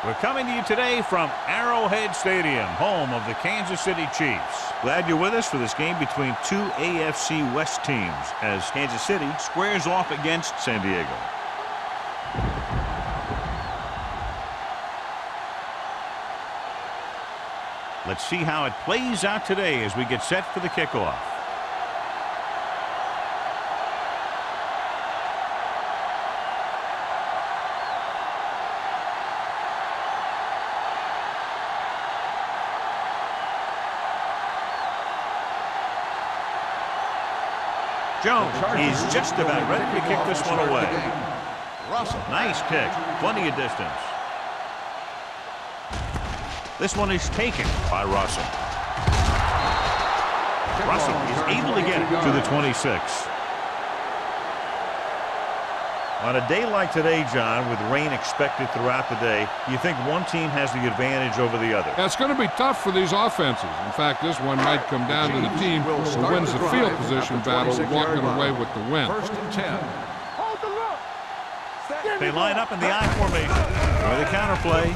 We're coming to you today from Arrowhead Stadium, home of the Kansas City Chiefs. Glad you're with us for this game between two AFC West teams as Kansas City squares off against San Diego. Let's see how it plays out today as we get set for the kickoff. Jones is just about ready to kick this one away. Nice kick, plenty of distance. This one is taken by Russell. Russell is able to get it to the 26. On a day like today, John, with rain expected throughout the day, you think one team has the advantage over the other? It's going to be tough for these offenses. In fact, this one might come down to the team who wins the field position battle, walking away with the win. 1st and 10. They line up in the I formation for the counter play.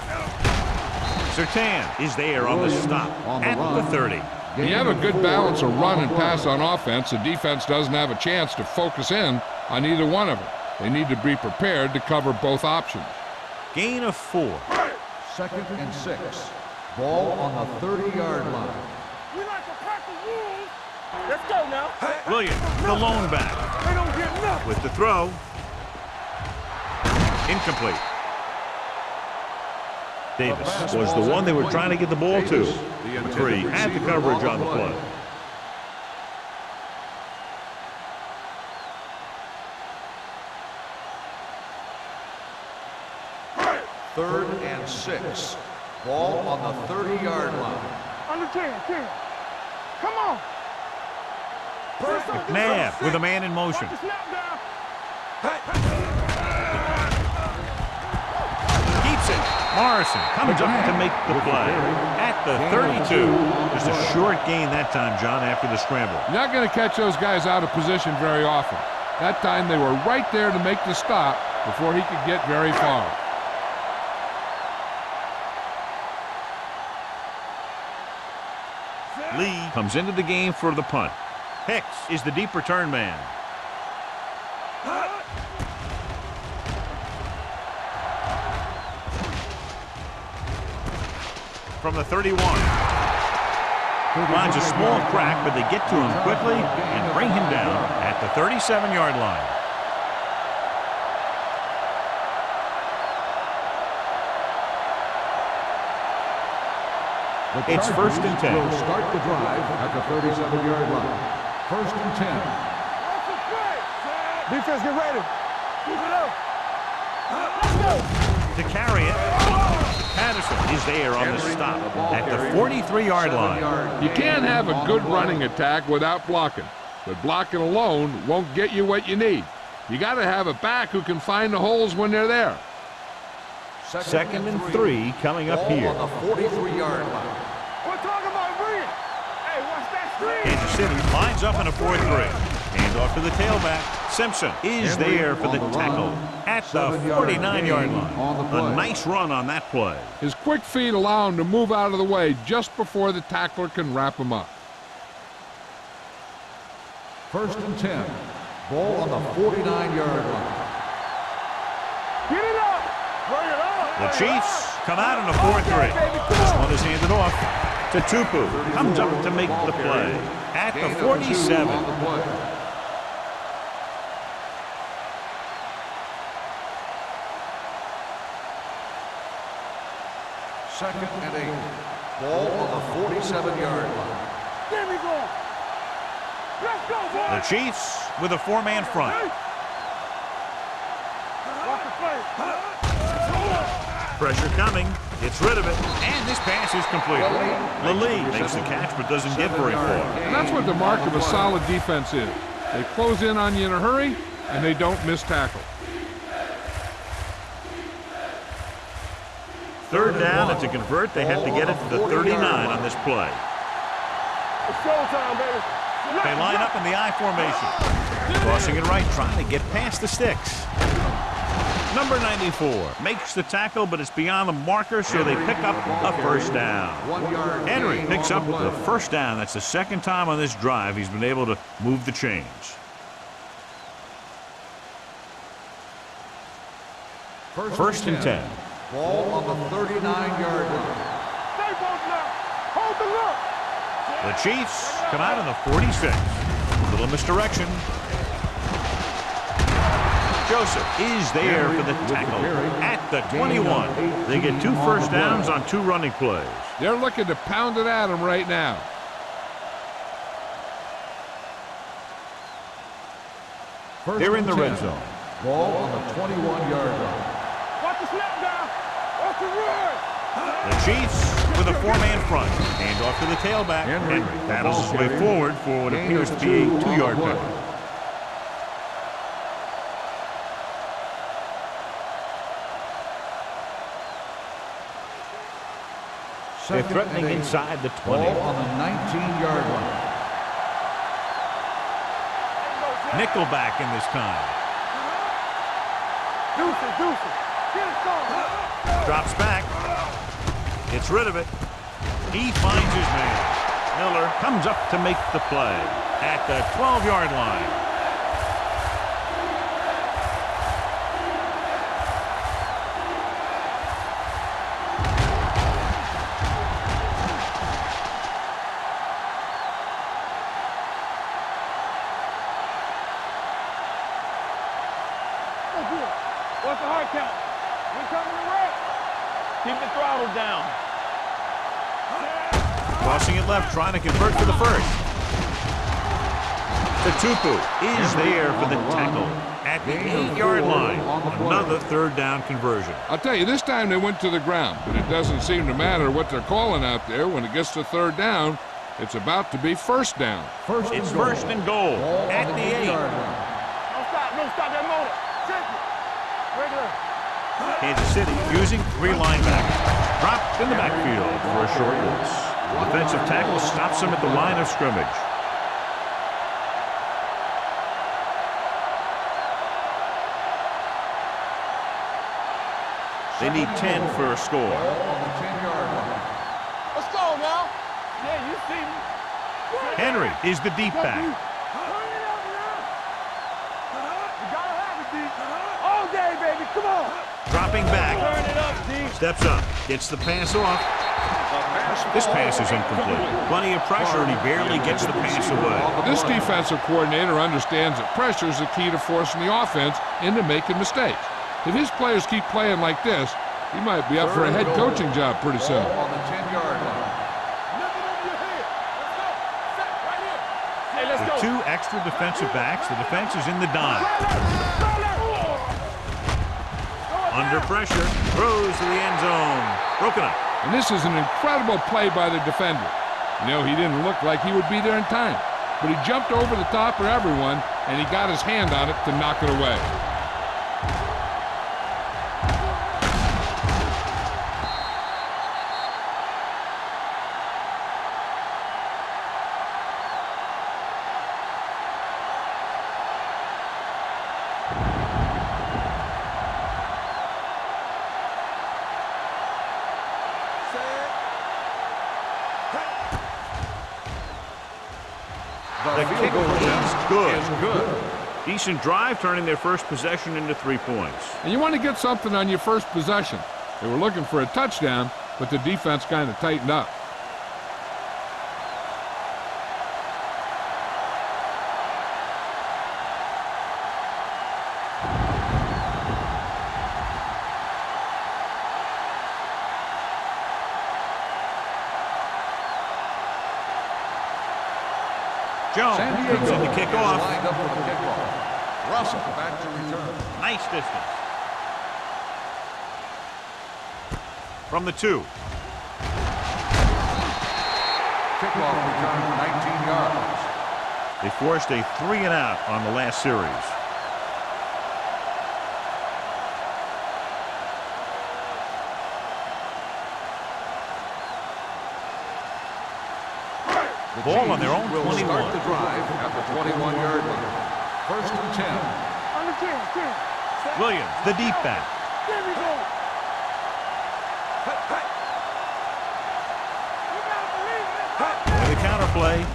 Sertan is there on the stop at the 30. You have a good balance of run and pass on offense. The defense doesn't have a chance to focus in on either one of them. They need to be prepared to cover both options. Gain of 4. 2nd and 6. Ball on the 30-yard line. We like to crack the rules. Let's go now. Williams, the lone back. They don't get nothing. With the throw. Incomplete. Davis was the one they were trying to get the ball to. The 3 had the coverage on the play. 3rd and 6. Ball on the 30-yard line. Under 10. Come on. McNabb with a man in motion. Keeps it. Morrison comes up to make the play at the 32. Just a short gain that time, John, after the scramble. You're not going to catch those guys out of position very often. That time they were right there to make the stop before he could get very far. Lee comes into the game for the punt. Hicks is the deep return man. From the 31. Finds a small crack, but they get to him quickly and bring him down at the 37-yard line. It's 1st and 10. Will start the drive at the 37-yard line. 1st and 10. Defense, get ready. Keep it up. To carry it, Patterson is there on the stop at the 43-yard line. You can't have a good running attack without blocking, but blocking alone won't get you what you need. You got to have a back who can find the holes when they're there. 2nd and 3 coming up here. On the 43-yard line. We're talking about bringing. Hey, watch that screen. Kansas City lines up in a 4-3. Hand off to the tailback. Simpson is there for the tackle at the 49-yard line. A nice run on that play. His quick feet allow him to move out of the way just before the tackler can wrap him up. 1st and 10. Ball on the 49-yard line. Get it up. Bring it up. The Chiefs come out in a 4-3. This one is handed off to Tupu. Comes up to make the play at the 47. On the play. Second and 8. Ball on the 47-yard line. There we go. Let's go, boys. The Chiefs with a 4-man front. Watch the play. Pressure coming. Gets rid of it. And this pass is complete. Lee makes the catch but doesn't get very far. And that's what the mark of a solid defense is. They close in on you in a hurry, and they don't miss tackle. 3rd down, and to convert, they have to get it to the 39 on this play. It's showtime, baby. They line up in the I formation. Crossing it right, trying to get past the sticks. Number 94 makes the tackle, but it's beyond the marker, so they pick up a first down. Henry picks up the first down. That's the second time on this drive he's been able to move the chains. First and 10. Ball on the 39-yard line. Stay both now. Hold the look. The Chiefs come out on the 46. Little misdirection. Joseph is there for the tackle at the 21. They get 2 first downs on 2 running plays. They're looking to pound it at him right now. They're in the red zone. Ball on the 21-yard line. Watch the snap down. Watch the run. The Chiefs with a 4-man front. Hand off to the tailback. Henry battles his way forward for what appears to be a 2-yard penalty. They're threatening inside the 20. Ball on the 19-yard line. Nickelback in this time. Deuces, deuces. Get it going. Drops back. Gets rid of it. He finds his man. Miller comes up to make the play at the 12-yard line. What's the hard count? We're coming to red. Keep the throttle down. Crossing it left, trying to convert for the first. Tatupu is there for the tackle at the 8-yard line. Another 3rd down conversion. I'll tell you, this time they went to the ground, but it doesn't seem to matter what they're calling out there. When it gets to 3rd down, it's about to be first down. It's first and goal at the 8. Don't stop that motor. Check it. Regular. Kansas City using 3 linebackers. Dropped in the backfield for a short loss. The defensive tackle stops him at the line of scrimmage. They need 10 for a score. Ball on the 10-yard line. Let's go now. Yeah, you see me. Henry is the deep back. Turn it up now. You gotta have it, D. All day, baby. Come on. Dropping back. Turn it up, D. Steps up. Gets the pass off. This pass is incomplete. Plenty of pressure, and he barely gets the pass away. This defensive coordinator understands that pressure is the key to forcing the offense into making mistakes. If his players keep playing like this, he might be up for a head coaching job pretty soon. Ball on the 10-yard line. Hey, let's With go. 2 extra defensive backs, the defense is in the dime. Under pressure, throws to the end zone. Broken up. And this is an incredible play by the defender. You know, he didn't look like he would be there in time, but he jumped over the top of everyone, and he got his hand on it to knock it away. The kick is good. Decent drive, turning their first possession into 3 points. And you want to get something on your first possession. They were looking for a touchdown, but the defense kind of tightened up. Jones San comes Diego in the is kickoff. lined up for the kickoff. Russell back to return. Nice distance. From the 2. Kickoff return 19 yards. They forced a 3-and-out on the last series. The Ball on their Chiefs own will 21. start the drive at the 21-yard line. First and 10. Under 10, 10. Williams, the deep back. There we go. And the counter play.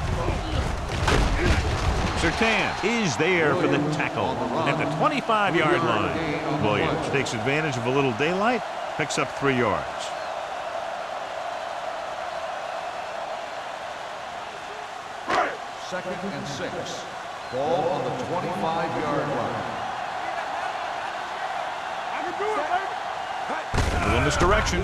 Sertan is there for the tackle at the 25-yard line. Williams takes advantage of a little daylight, picks up 3 yards. Second and 6. Ball on the 25-yard line. I can do it, baby. Move in this direction.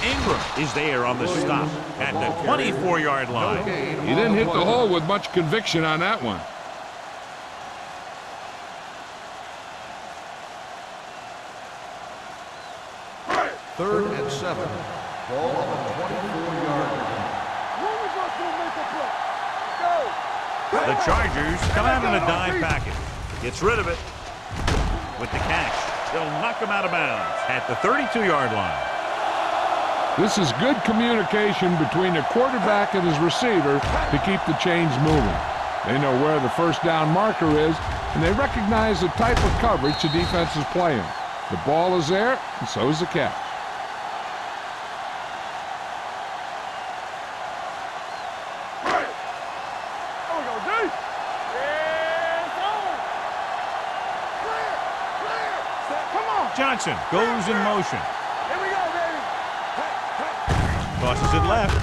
Ingram is there on the stop at the 24-yard line. He didn't hit the hole with much conviction on that one. Third and 7. Ball on the 24-yard line. When we gonna make a play? Go. The Chargers come out in a dime package. Gets rid of it with the catch. They'll knock him out of bounds at the 32-yard line. This is good communication between the quarterback and his receiver to keep the chains moving. They know where the first down marker is, and they recognize the type of coverage the defense is playing. The ball is there, and so is the catch. There we go, D. Yes, on. Clear. Come on. Johnson goes in motion. Here we go, baby. Tosses it left.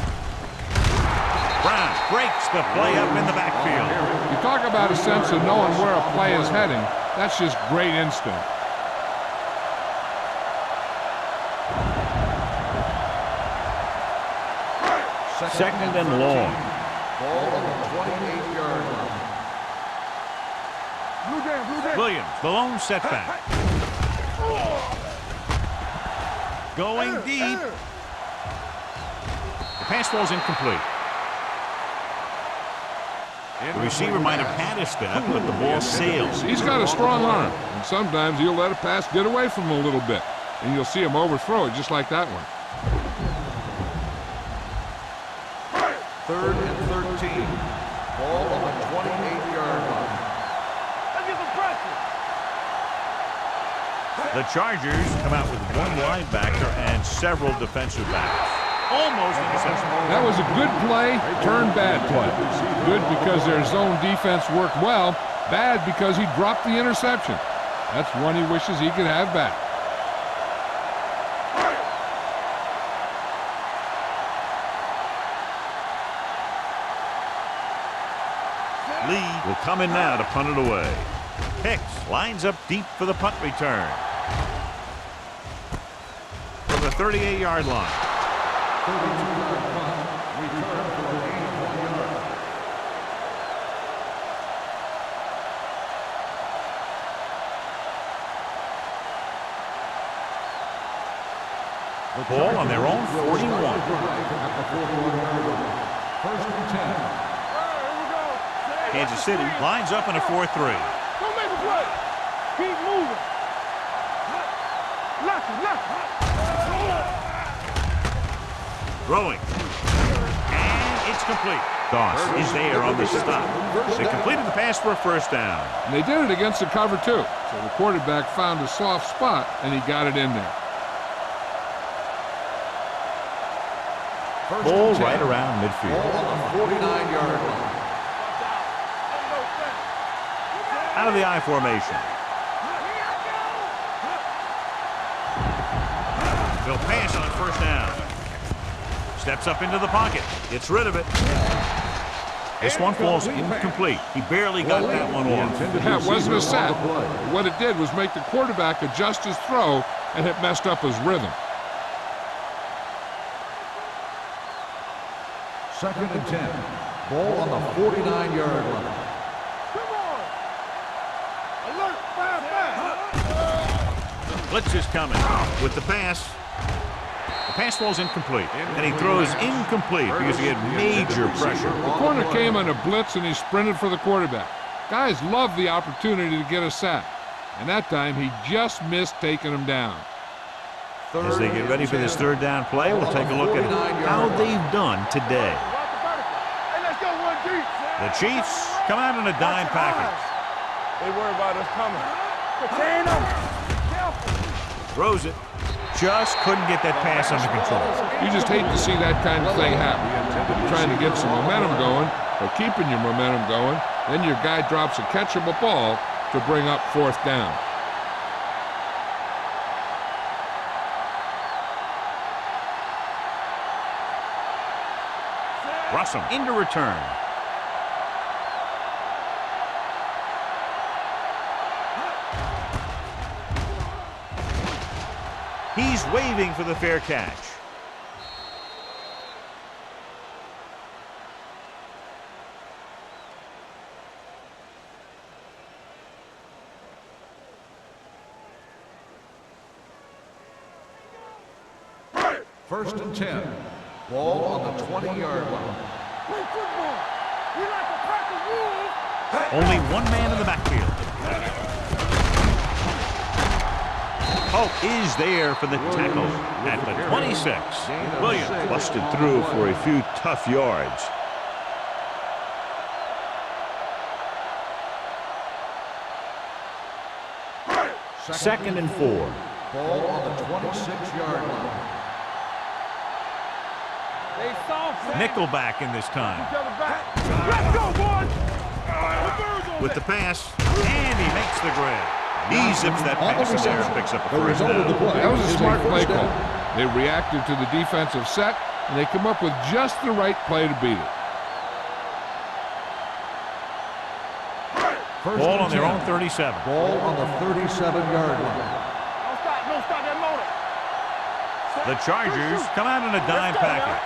Brown breaks the play up in the backfield. You talk about a sense of knowing where a play is heading. That's just great instinct. Second and long. Ball on the 28-yard line. Blue jam, blue jam. Williams, the lone setback. Going deep. The pass ball's incomplete. The receiver might have had a step, but the ball sails. He's got a strong arm, and sometimes he'll let a pass get away from him a little bit, and you'll see him overthrow it just like that one. Third and 13. Ball on the 28-yard line. Let's get some pressure. The Chargers come out with one linebacker and several defensive backs. Almost interception. That was a good play, turned bad play. Good because their zone defense worked well, bad because he dropped the interception. That's one he wishes he could have back. Lee will come in now to punt it away. Hicks lines up deep for the punt return. From the 38-yard line. 32-yard punt. Return for an 81-yard. The ball on their own 41. At the 41-yard line. First and 10. Kansas City lines up in a 4-3. Don't make a play. Keep moving. Lock it. Throwing. And it's complete. Doss is there on the stop. They completed the pass for a first down. And they did it against the cover, too. So the quarterback found a soft spot, and he got it in there. Ball right around midfield. Ball on the 49-yard line. Out of the I formation. They'll pass on first down. Steps up into the pocket. Gets rid of it. This one falls incomplete. He barely got that one off. Yeah, it wasn't a sack. What it did was make the quarterback adjust his throw, and it messed up his rhythm. Second and 10. Ball on the 49-yard line. Blitz is coming with the pass. The pass ball's incomplete, and he throws incomplete because he had major pressure. The corner came on a blitz, and he sprinted for the quarterback. Guys love the opportunity to get a sack, and that time he just missed taking him down. As they get ready for this third down play, we'll take a look at how they've done today. The Chiefs come out in a dime package. They worry about us coming. Contain them. Careful. Throws it. Just couldn't get that pass under control. You just hate to see that kind of thing happen. You're trying to get some momentum going, or keeping your momentum going, then your guy drops a catchable ball to bring up fourth down. Russell into return. He's waving for the fair catch. First and 10. Ball on the 20-yard line. Play football. We like to crack the rules. Only one man in the backfield. Hope is there for the tackle at the 26. Williams busted through for a few tough yards. Second and 4. Ball on the 26-yard line. They soft, man. Nickelback in this time. Each other back. Let's go, boys. With the pass, and he makes the grab. He zips that pass in there and picks up a first down. That was a smart play call. They reacted to the defensive set, and they come up with just the right play to beat it. Ball on their own 37. Ball on the 37-yard line. Don't stop that motor. The Chargers come out in a dime package.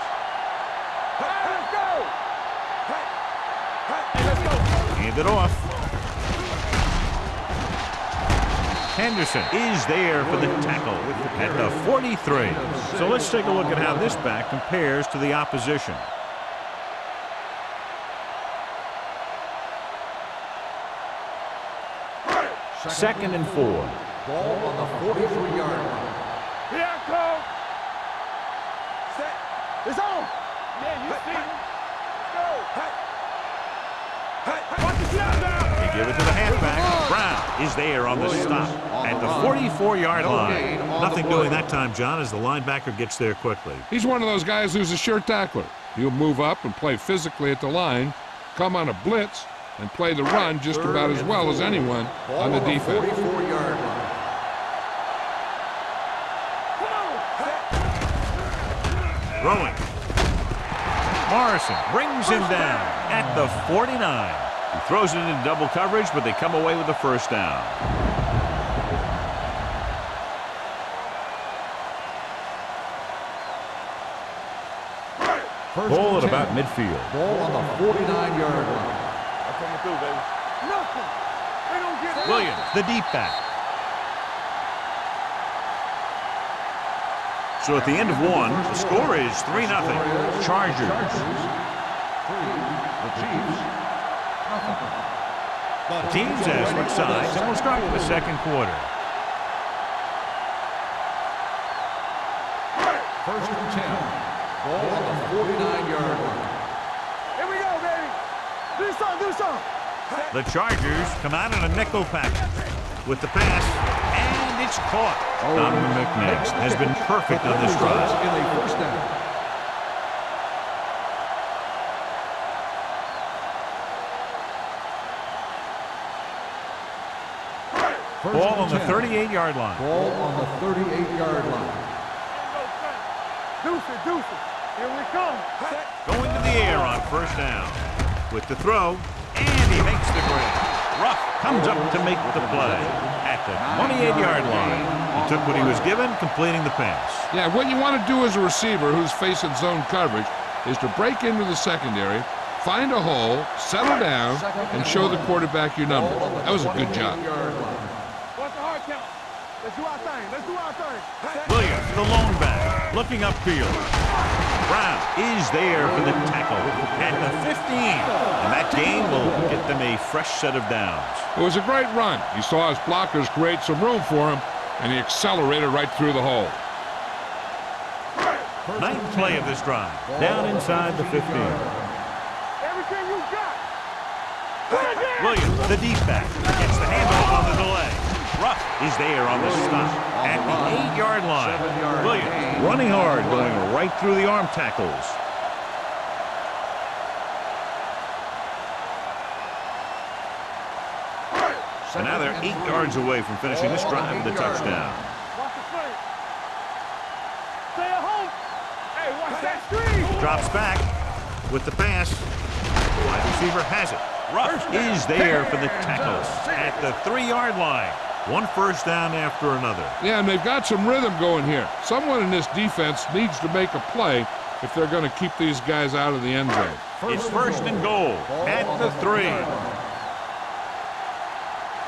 Let's go. Let's go. Hand it off. Henderson is there for the tackle at the 43. So let's take a look at how this back compares to the opposition. Second and 4. Ball on the 43-yard line. Here I come. Set. It's on. Yeah, you see. Let's go. Watch the shot down. They give it to the halfback. Brown is there on the stop at the 44-yard line. Nothing doing that time, John, as the linebacker gets there quickly. He's one of those guys who's a sure tackler. He'll move up and play physically at the line, come on a blitz, and play the run just about as well as anyone on the defense. 44-yard line. Throwing. Morrison brings him down at the 49. He throws it in double coverage, but they come away with the first down. Ball at about midfield. Ball on the 49-yard line. Coming through, baby. Nothing. They don't get it. Williams, the deep back. So at the end of one, the score is 3-0. Chargers. The Chiefs. The teams have switched sides, and we'll start with the second quarter. First and 10. Ball on the 49-yard line. Here we go, baby. Do something. The Chargers come out in a nickel package with the pass, and it's caught. Donovan McNabb has been perfect on this drive. In a first down. Ball on the 38-yard line. Ball on the 38-yard line. Deuce. Here we come. Going to the air on first down. With the throw, and he makes the grab. Ruff comes up to make the play at the 28-yard line. He took what he was given, completing the pass. Yeah, what you want to do as a receiver who's facing zone coverage is to break into the secondary, find a hole, settle down, and show the quarterback your number. That was a good job. What's the hard count? Let's do our thing. Williams, the lone back, looking upfield. Brown is there for the tackle at the 15. And that gain will get them a fresh set of downs. It was a great run. He saw his blockers create some room for him, and he accelerated right through the hole. Ninth play of this drive, down inside the 15. Everything you got. Williams, the deep back, gets the handoff on the delay. Ruff is there on the stop at the 8-yard line. 7-yard Williams gain. running hard, going right through the arm tackles. And now they're 8 yards away from finishing this drive with a touchdown. Watch the front. Stay at home. Hey, watch that screen. Drops back with the pass. Wide receiver has it. Ruff is there for the tackle at the 3-yard line. One first down after another. Yeah, and they've got some rhythm going here. Someone in this defense needs to make a play if they're going to keep these guys out of the end zone. It's first and goal at the 3.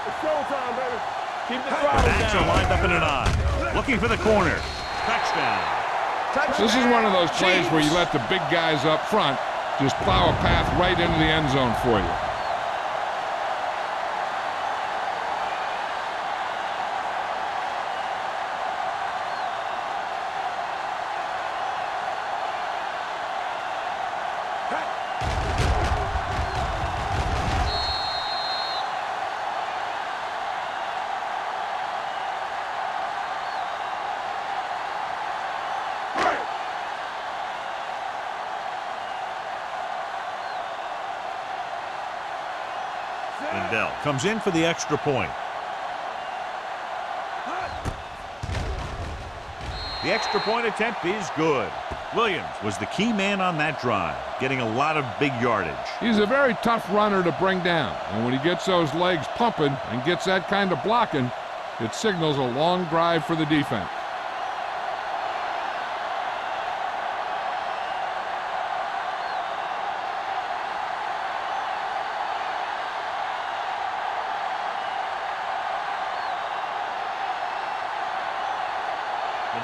It's showtime, baby. Keep the The throttle backs are down. lined up in an I. Looking for the corner. Touchdown. This is one of those plays where you let the big guys up front just plow a path right into the end zone for you. Lindell comes in for the extra point. The extra point attempt is good. Williams was the key man on that drive, getting a lot of big yardage. He's a very tough runner to bring down, and when he gets those legs pumping and gets that kind of blocking, it signals a long drive for the defense.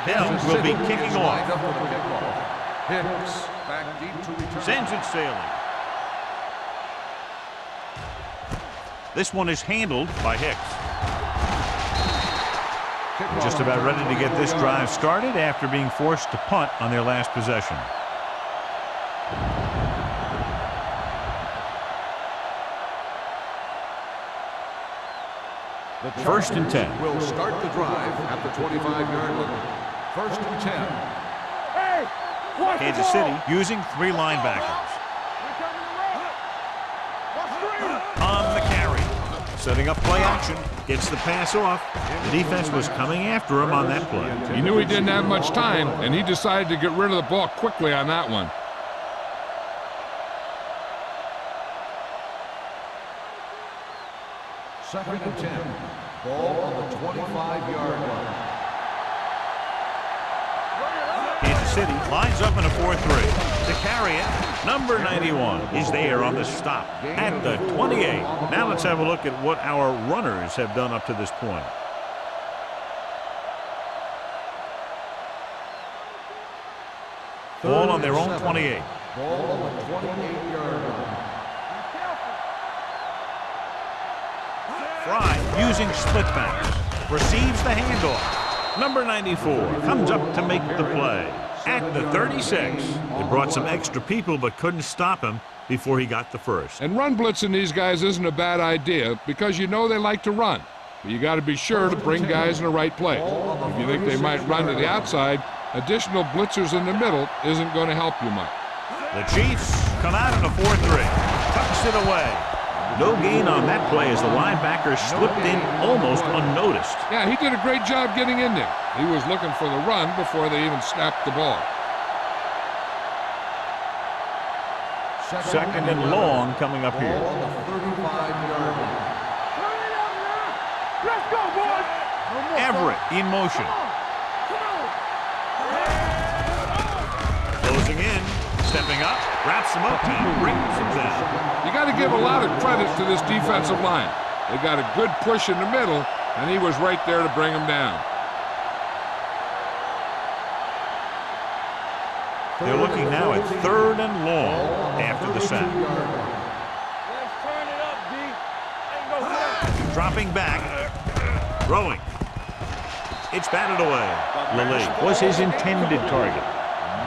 Hill will be kicking off. Hicks back deep to return. Sends it sailing. This one is handled by Hicks. Just about ready to get this drive started after being forced to punt on their last possession. The First and 10. will start the drive at the 25-yard line. First and 10. Hey, watch the Kansas ball. City using 3 linebackers. We're coming to roll. Watch screen. On the carry. Setting up play action. Gets the pass off. The defense was coming after him on that play. He knew he didn't have much time, and he decided to get rid of the ball quickly on that one. Second and 10. Ball on the 25-yard line. Kansas City lines up in a 4-3. To carry it, number 91 is there on the stop at the 28. Now let's have a look at what our runners have done up to this point. Ball on their own 28. Ball on the 28-yard line. Fry using split backs. Receives the handoff. Number 94 comes up to make the play at the 36. They brought some extra people but couldn't stop him before he got the first. And run blitzing these guys isn't a bad idea because you know they like to run. But you got to be sure to bring guys in the right place. If you think they might run to the outside, additional blitzers in the middle isn't going to help you much. The Chiefs come out in a 4-3. Tucks it away. No gain on that play as the linebacker slipped in almost unnoticed. Yeah, he did a great job getting in there. He was looking for the run before they even snapped the ball. Second and long coming up here. Ball on the 35-yard line. Turn it up now. Let's go, boys. No more, Everett in motion. Come on. Closing in. Stepping up. Wraps him up and brings him down. You got to give a lot of credit to this defensive line. They got a good push in the middle, and he was right there to bring him down. They're looking now at 3rd and long after the sack. Let's turn it up, D. Ain't no good. Dropping back. Throwing. It's batted away. Lilly was his intended target.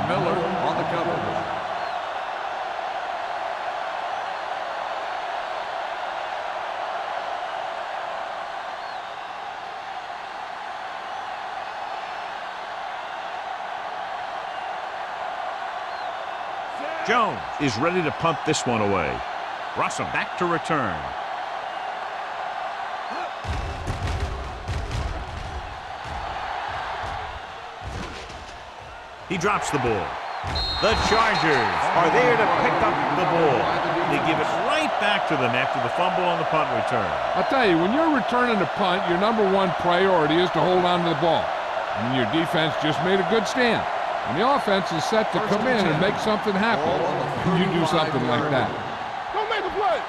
Miller on the cover. Jones is ready to punt this one away. Russell back to return. He drops the ball. The Chargers are there to pick up the ball. They give it right back to them after the fumble on the punt return. I'll tell you, when you're returning a punt, your number one priority is to hold on to the ball. And your defense just made a good stand. And the offense is set to come in and make something happen. And you do something like that. Don't make a play.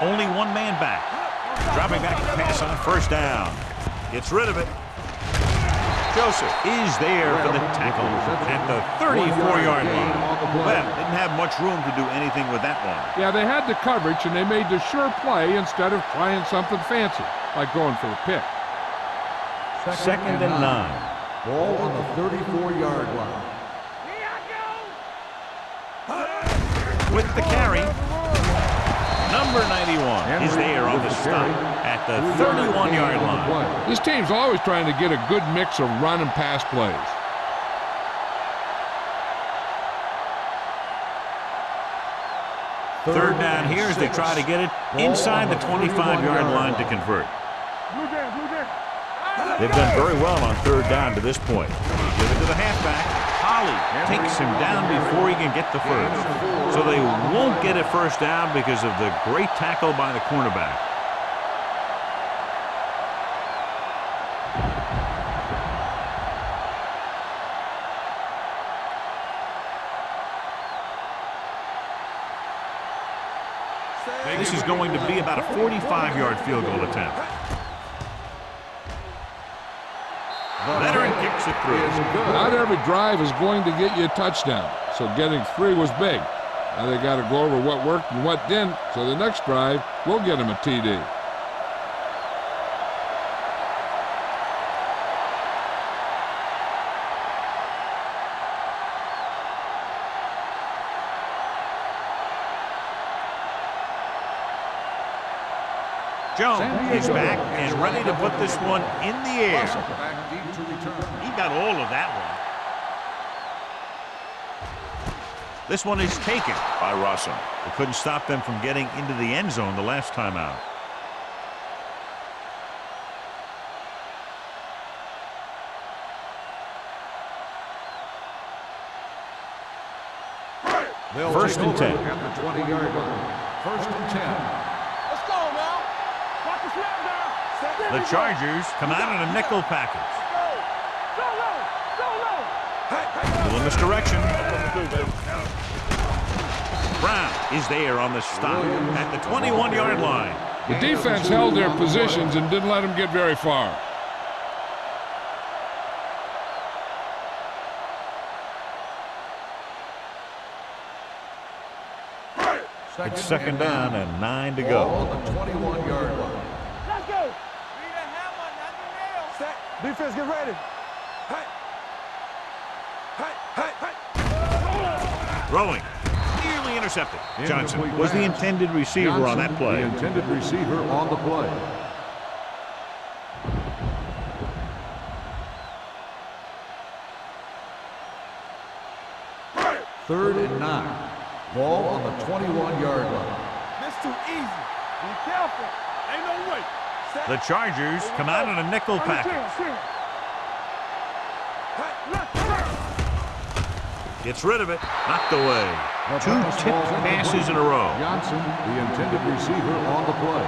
Only one man back. Dropping back to pass on first down. Gets rid of it. Joseph is there for the tackle at the 34-yard line. Well, didn't have much room to do anything with that one. Yeah, they had the coverage, and they made the sure play instead of trying something fancy, like going for a pick. Second and 9. Ball on the 34-yard line. With the carry, number 91 is there on the stop at the 31-yard line. This team's always trying to get a good mix of run and pass plays. Third down here as they try to get it inside the 25-yard line to convert. They've done very well on third down to this point. Give it to the halfback. Holly takes him down before he can get the first. So they won't get a first down because of the great tackle by the cornerback. This is going to be about a 45-yard field goal attempt. Veteran kicks it through. Not every drive is going to get you a touchdown, so getting 3 was big. Now they got to go over what worked and what didn't, so the next drive will get them a TD. Jones is back and ready to put this one in the air. He got all of that one. This one is taken by Russell. It couldn't stop them from getting into the end zone the last time out. First and 10. At the 20-yard line. First and 10. The Chargers come out in a nickel package. A little misdirection. Brown is there on the stop at the 21-yard line. The defense held their positions and didn't let them get very far. It's second down and 9 to go. On the 21-yard line. Let's go. Defense, get ready. Throwing. Nearly intercepted. Johnson was the intended receiver on that play. The intended receiver on the play. Third and 9. Ball on the 21-yard line. This too easy. Be careful. Ain't no way. The Chargers come out in a nickel package. Gets rid of it. Knocked away. 2 tipped passes in a row. Johnson, the intended receiver on the play.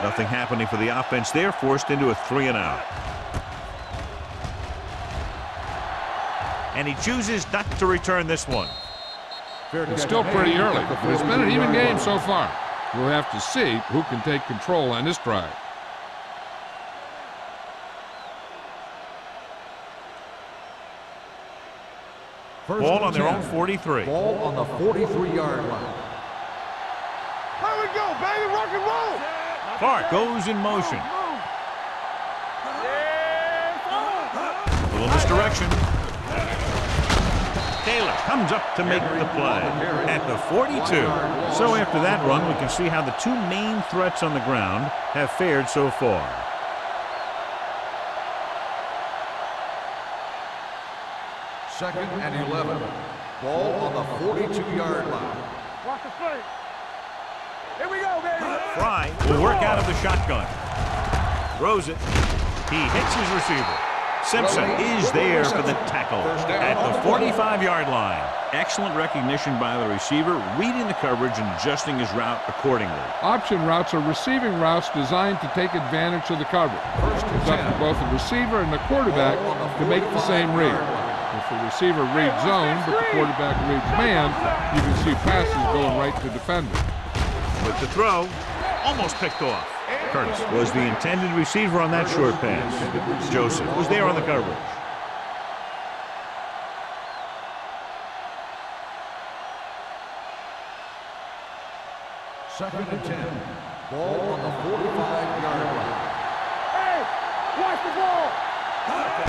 Nothing happening for the offense there, forced into a 3-and-out. And he chooses not to return this one. It's still pretty early, but it's been an even game so far. We'll have to see who can take control on this drive. Ball on their own 43. Ball on the 43-yard line. Here we go, baby. Rock and roll. Clark goes in motion. A little misdirection. Taylor comes up to make the play at the 42. So after that run, we can see how the two main threats on the ground have fared so far. Second and 11. Ball on the 42-yard line. Watch the play. Here we go, baby. Fry will work out of the shotgun. Throws it. He hits his receiver. Simpson is there for the tackle at the 45-yard line. Excellent recognition by the receiver, reading the coverage and adjusting his route accordingly. Option routes are receiving routes designed to take advantage of the coverage. It's up to both the receiver and the quarterback to make the same read. If the receiver reads zone, but the quarterback reads man, you can see passes going right to defender. With the throw, almost picked off. Curtis was the intended receiver on that short pass. Joseph was there on the coverage. Second and 10. Ball on the 45-yard line. Hey, watch the ball.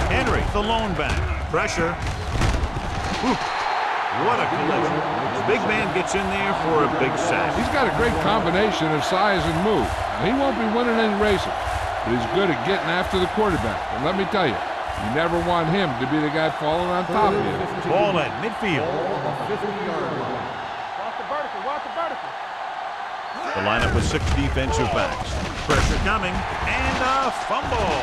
Henry, the lone back. Pressure. Whew. What a collision. The big man gets in there for a big sack. He's got a great combination of size and move. He won't be winning any races, but he's good at getting after the quarterback. And let me tell you, you never want him to be the guy falling on top of you. Ball at midfield. Ball on the 50-yard line. Watch the vertical, watch the vertical. The lineup with 6 defensive backs. Pressure coming, and a fumble.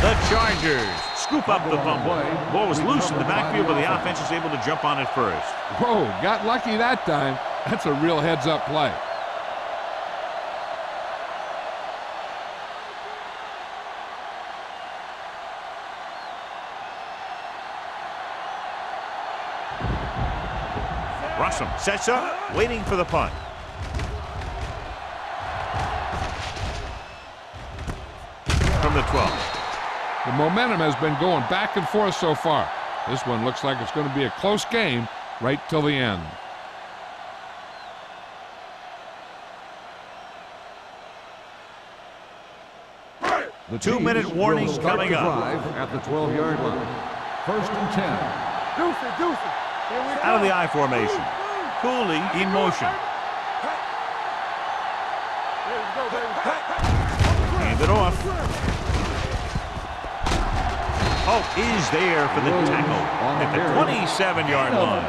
The Chargers scoop up the fumble. Ball was loose in the backfield, but the offense is able to jump on it first. Whoa, got lucky that time. That's a real heads-up play. Russell sets up, waiting for the punt. From the 12. The momentum has been going back and forth so far. This one looks like it's going to be a close game right till the end. The 2-minute warning coming up. At the 12-yard line. First and 10. Deuce. Here we go. Out of the I formation. Cooley in motion. Here we go, baby. Hand it off. Hope is there for the tackle at the 27-yard line.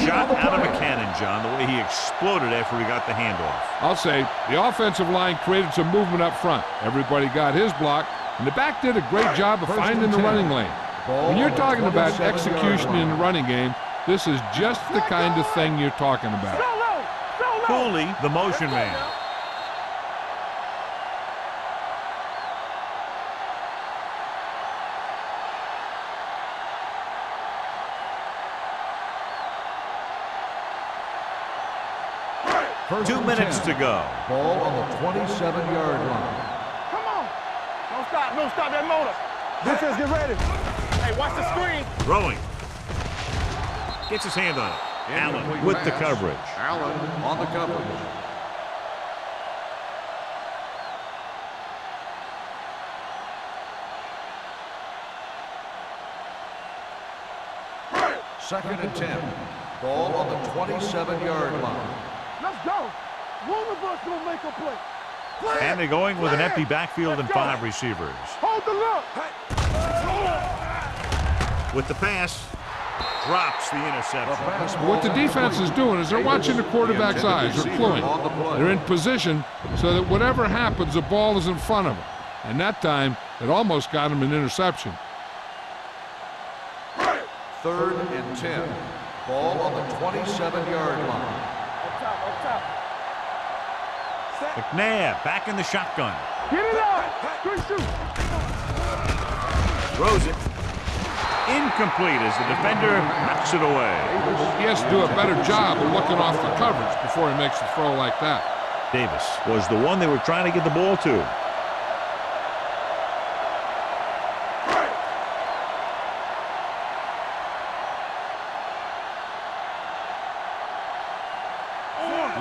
Shot out of a cannon, John, the way he exploded after he got the handoff. I'll say the offensive line created some movement up front. Everybody got his block, and the back did a great job of finding the running lane. When you're talking about execution in the running game, this is just the kind of thing you're talking about. Cooley, the motion man. First 2 minutes to go. Ball on the 27-yard line. Come on. Don't stop that motor. Defense, get ready. Hey, watch the screen. Throwing. Gets his hand on it. Allen with the coverage. Allen on the coverage. Second and 10. Ball on the 27-yard line. Let's go. One of us gonna make a play. And they're going with an empty backfield and 5 receivers. Hold the look. With the pass, drops the interception. What the defense is doing is they're watching the quarterback's eyes. They're cluing. They're in position so that whatever happens, the ball is in front of them. And that time, it almost got him an interception. Third and 10. Ball on the 27-yard line. Up top. McNabb back in the shotgun. Get it out. Good shoot. Throws it. Incomplete as the defender knocks it away. He has to do a better job of looking off the coverage before he makes a throw like that. Davis was the one they were trying to get the ball to.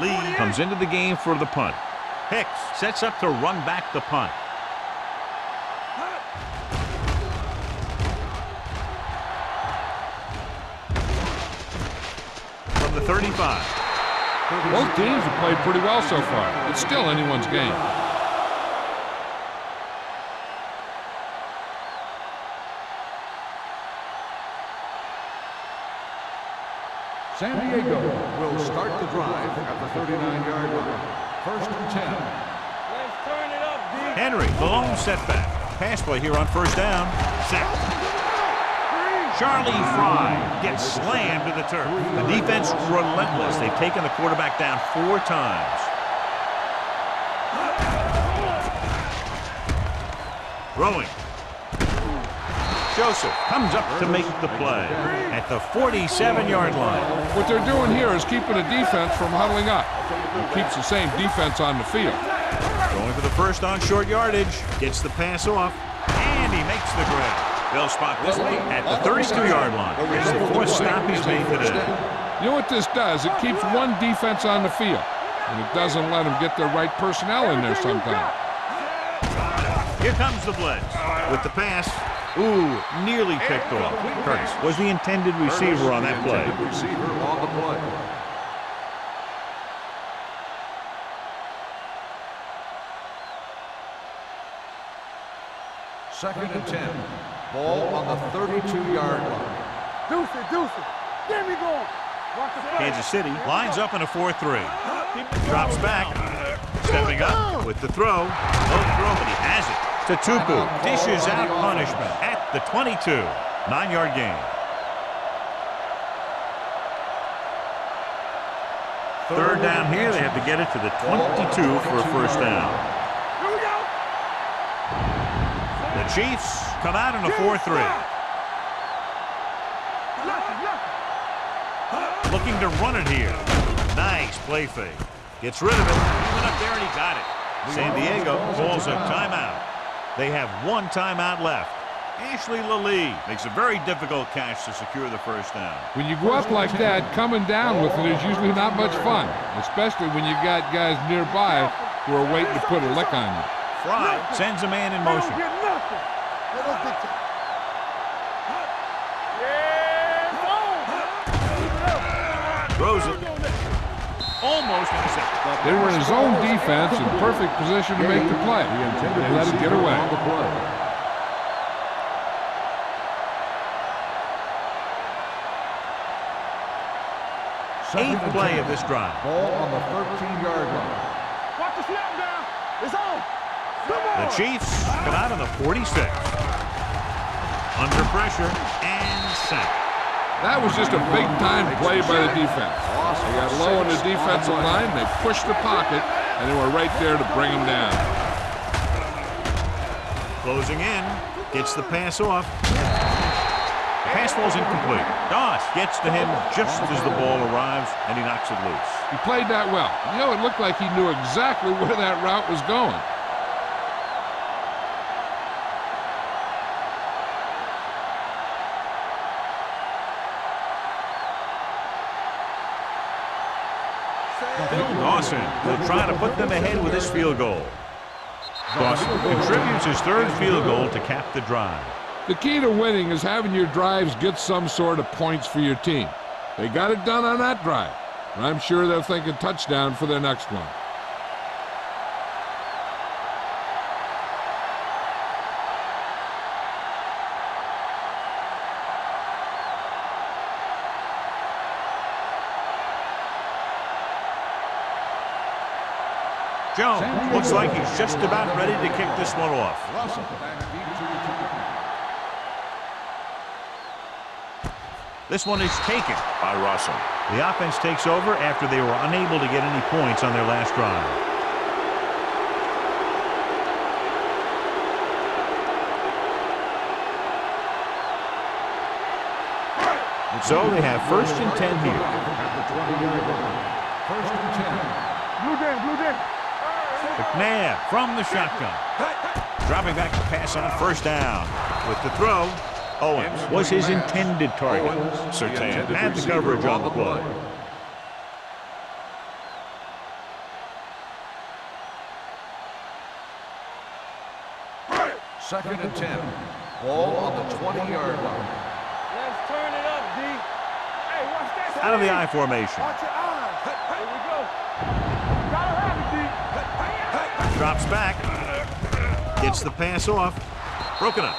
Lee comes into the game for the punt. Hicks sets up to run back the punt. the 35. Both teams have played pretty well so far. It's still anyone's game. San Diego will start the drive at the 39-yard line. First and 10. Let's turn it up, D. Henry, the lone setback. Pass play here on first down. Sack. Charlie Fry gets slammed to the turf. The defense relentless. They've taken the quarterback down 4 times. Throwing. Joseph comes up to make the play at the 47-yard line. What they're doing here is keeping the defense from huddling up. It keeps the same defense on the field. Going for the first on short yardage. Gets the pass off, and he makes the grab. They'll spot this one at the 32-yard line. It's the 4th stop he's made today. You know what this does? It keeps one defense on the field, and it doesn't let them get the right personnel in there sometimes. Here comes the blitz with the pass. Ooh, nearly picked off. Curtis was the intended receiver on that play. Receiver on the play. Second and 10. Ball on the 32-yard line. Deuce it. Get me going. Watch the play. Kansas City lines up in a 4-3. Drops back. Stepping up with the throw. Low throw, but he has it. Tatupu dishes out punishment at the 22. 9-yard gain. Third down here. They have to get it to the 22 for a first down. Here we go. The Chiefs come out in a 4-3. Looking to run it here. Nice play fake. Gets rid of it. He went up there and he got it. San Diego calls a timeout. They have 1 timeout left. Ashley Lally makes a very difficult catch to secure the first down. When you go up like that, coming down with it is usually not much fun, especially when you got guys nearby who are waiting to put a lick on you. Fry sends a man in motion. They don't get nothing. They don't get that. Throws it. Almost intercepted. They were in his own defense in perfect position to make the play. They let it get away. Eighth play of this drive. Ball on the 13-yard line. Watch the snap down. It's on. The Chiefs come out on the 46. Under pressure and sack. That was just a big-time play by the defense. They got low on the defensive line, they pushed the pocket, and they were right there to bring him down. Closing in, gets the pass off. The pass falls incomplete. Doss gets to him just as the ball arrives, and he knocks it loose. He played that well. You know, it looked like he knew exactly where that route was going. Dawson will try to put them ahead with his field goal. Dawson contributes his 3rd field goal to cap the drive. The key to winning is having your drives get some sort of points for your team. They got it done on that drive, and I'm sure they're thinking touchdown for their next one. Jones looks like he's just about ready to kick this one off. This one is taken by Russell. The offense takes over after they were unable to get any points on their last drive. So they have 1st and 10 here. First and 10. Blue day. McNabb from the shotgun. Dropping back to pass on first down. With the throw, Owens was his intended target. Surtain had the coverage on the play. Second and 10. Ball on the 20-yard line. Let's turn it up, D. Out of the I formation. Watch your eyes. Here we go. Gotta have it, D. Drops back. Gets the pass off. Broken up.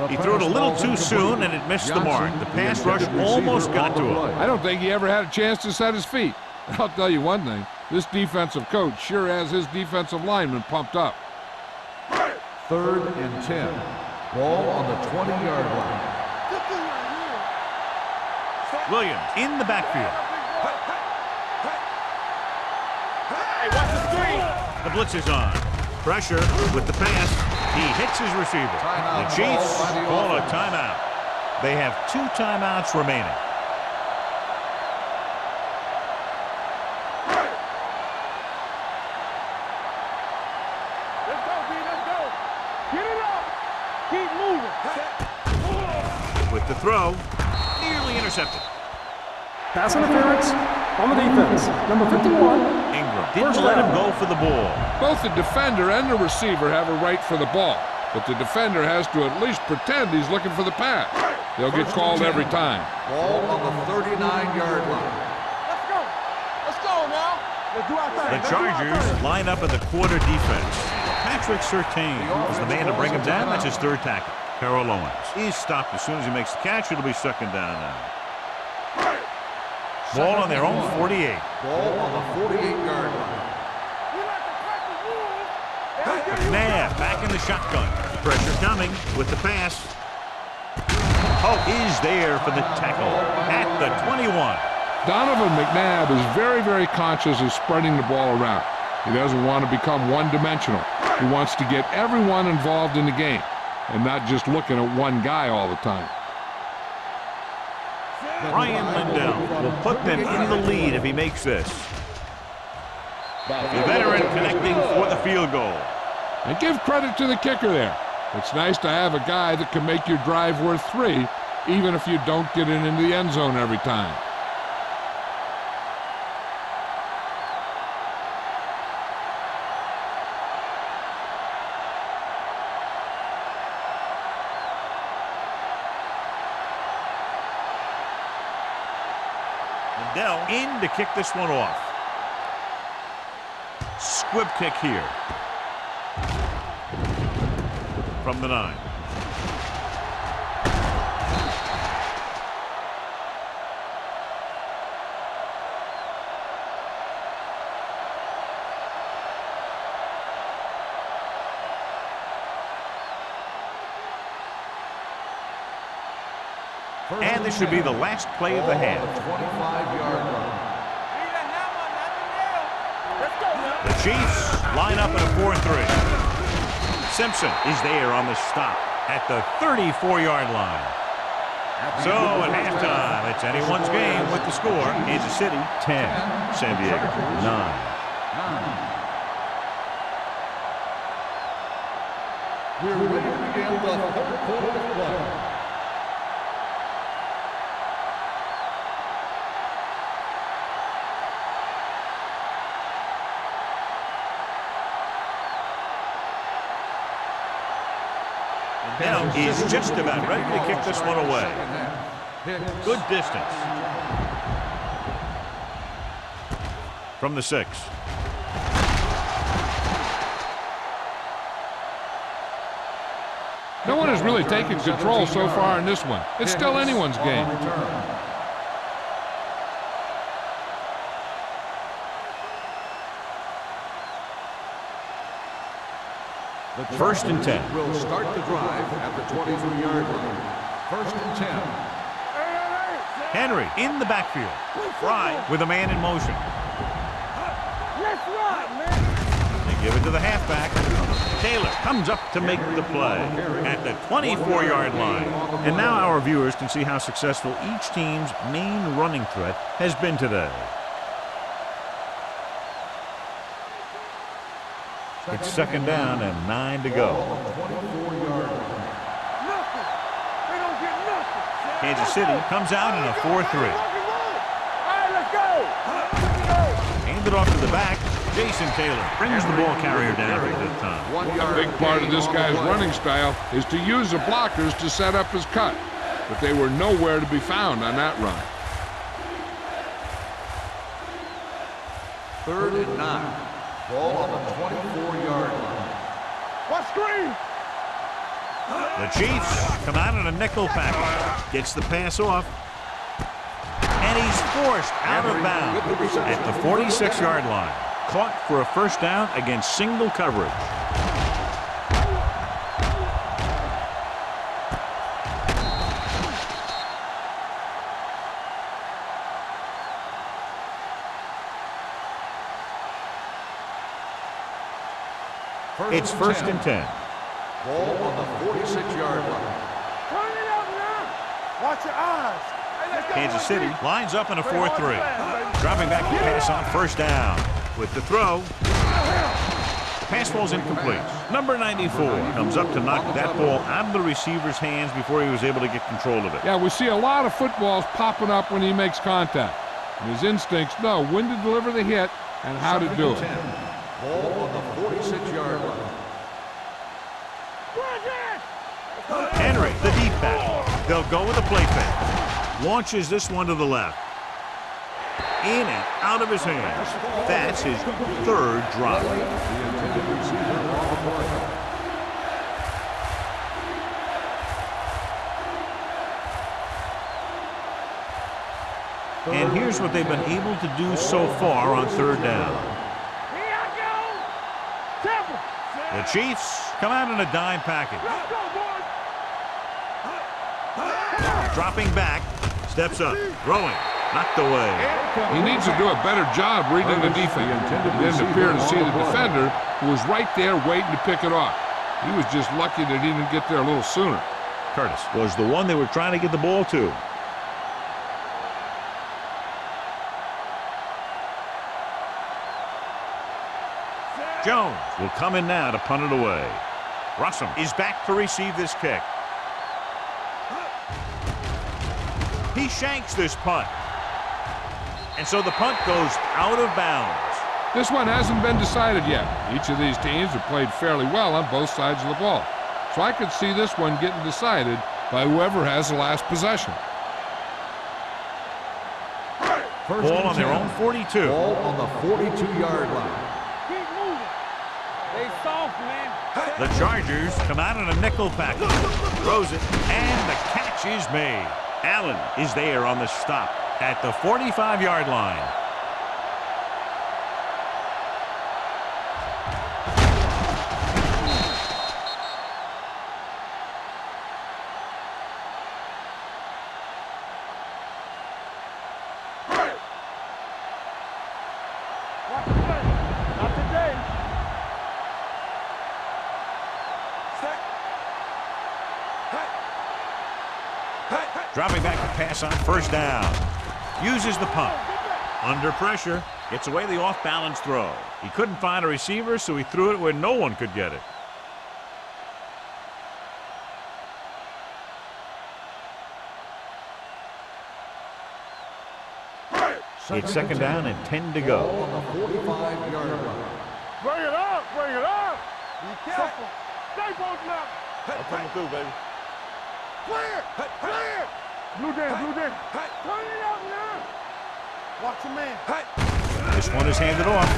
He threw it a little too soon, and it missed the mark. The pass rush almost got to him. I don't think he ever had a chance to set his feet. I'll tell you one thing. This defensive coach sure has his defensive linemen pumped up. 3rd and 10. Ball on the 20-yard line. Williams in the backfield. Hey, watch the screen. The blitz is on. Pressure with the pass. He hits his receiver. The Chiefs call a timeout. They have 2 timeouts remaining. Let's go, D. Let's go. Get it up. Keep moving. With the throw, nearly intercepted. Pass interference on the defense. Number 51. Ingram didn't let him go for the ball. Both the defender and the receiver have a right for the ball, but the defender has to at least pretend he's looking for the pass. They'll get called every time. Ball on the 39-yard line. Let's go. Let's go now. Let's do our thing. The Chargers line up in the quarter defense. Patrick Surtain is the man to bring him down. That's his 3rd tackle. Carroll Owens. He's stopped as soon as he makes the catch. It'll be 2nd down now. Ball on their own 48. Ball on the 48-yard line. We like to crack the rules. McNabb back in the shotgun. Pressure coming with the pass. Hope is there for the tackle at the 21. Donovan McNabb is very, very conscious of spreading the ball around. He doesn't want to become one-dimensional. He wants to get everyone involved in the game and not just looking at one guy all the time. Ryan Lindell will put them in the lead if he makes this. The veteran connecting for the field goal. And give credit to the kicker there. It's nice to have a guy that can make your drive worth 3, even if you don't get it into the end zone every time. Lindell in to kick this one off. Squib kick here. From the 9. And this should be the last play of the half. 25-yard line. Let's go now. The Chiefs line up in a 4-3. Simpson is there on the stop at the 34-yard line. So at halftime, it's anyone's game with the score. Kansas City 10, San Diego 9. We're ready to begin the 3rd quarter of play. Now he's just about ready to kick this one away. Good distance. From the 6. No one has really taken control so far in this one. It's still anyone's game. First and 10. Will start the drive at the 23-yard line. 1st and 10. Henry in the backfield. Fry with a man in motion. Let's run, man. They give it to the halfback. Taylor comes up to make the play at the 24-yard line. And now our viewers can see how successful each team's main running threat has been today. It's 2nd down and 9 to go. Kansas City comes out in a 4-3. All right, let's go. Handed off to the back. Jason Taylor brings the ball carrier down for the time. A big part of this guy's running style is to use the blockers to set up his cut, but they were nowhere to be found on that run. 3rd and 9. Ball on the 24-yard line. What screen? The Chiefs come out in a nickel package. Gets the pass off. And he's forced out of bounds at the 46-yard line. Caught for a first down against single coverage. It's 1st and 10. Ball on the 46-yard line. Turn it up now. Watch your eyes. Hey, let's go, Kansas City Mike. lines up in a 4-3. Dropping back to pass on first down. With the throw. Pass falls incomplete. Number 94 comes up to knock that ball out of the receiver's hands before he was able to get control of it. Yeah, we see a lot of footballs popping up when he makes contact. And his instincts know when to deliver the hit and how to do it. Ball on the 46-yard line. Henry, the deep back. They'll go with a play fake. Launches this one to the left. In and out of his hands. That's his 3rd drop. And here's what they've been able to do so far on 3rd down. Here I go. Temple. The Chiefs come out in a dime package. Let's go, boys. Dropping back, steps up, throwing, knocked away. He needs to do a better job reading the defense. He didn't appear to see the defender, who was right there waiting to pick it off. He was just lucky that he didn't get there a little sooner. Curtis was the one they were trying to get the ball to. Jones will come in now to punt it away. Russell is back to receive this kick. He shanks this punt. And so the punt goes out of bounds. This one hasn't been decided yet. Each of these teams have played fairly well on both sides of the ball. So I could see this one getting decided by whoever has the last possession. Ball on their own 42. Ball on the 42-yard line. Keep moving. They soft, man. The Chargers come out in a nickel package. Throws it, and the catch is made. Allen is there on the stop at the 45-yard line. Watch the play. Not today. Dropping back to pass on first down. Uses the punt. Under pressure. Gets away the off-balance throw. He couldn't find a receiver, so he threw it where no one could get it. It's 2nd down and 10 to go. Ball on the 45-yard line. Bring it up. Bring it up. Be careful. Stay both now. I'm coming through, baby. Clear. Clear. Blue Dan. Blue Dan. Turn it up now. Watch your man. This one is handed off.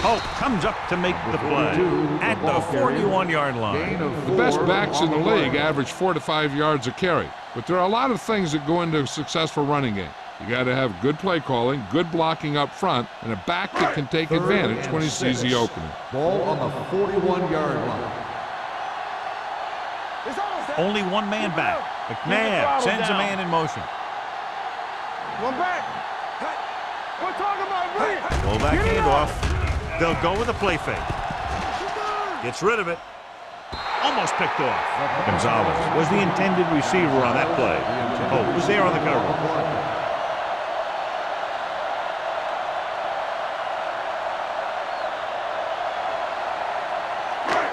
Hope comes up to make the play at the 41-yard line. The best backs in the league average 4 to 5 yards a carry. But there are a lot of things that go into a successful running game. You got to have good play calling, good blocking up front, and a back that can take advantage when he sees the opening. Ball on the 41-yard line. It's on. Only one man back. McNabb sends a man in motion. One back. We're talking about me. Pull back handoff. They'll go with a play fake. Gets rid of it. Almost picked off. Gonzalez was the intended receiver on that play. Hope was there on the cover.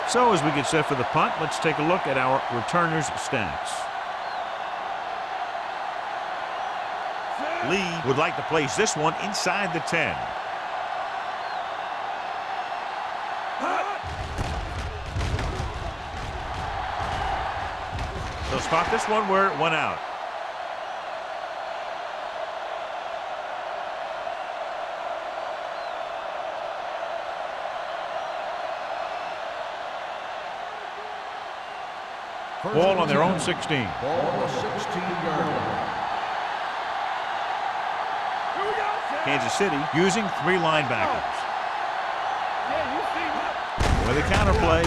So as we get set for the punt, let's take a look at our returners' stats. Lee would like to place this one inside the 10. They'll spot this one where it went out. Ball on their own 16. Ball on the 16-yard line. Kansas City using 3 linebackers. With a counter play.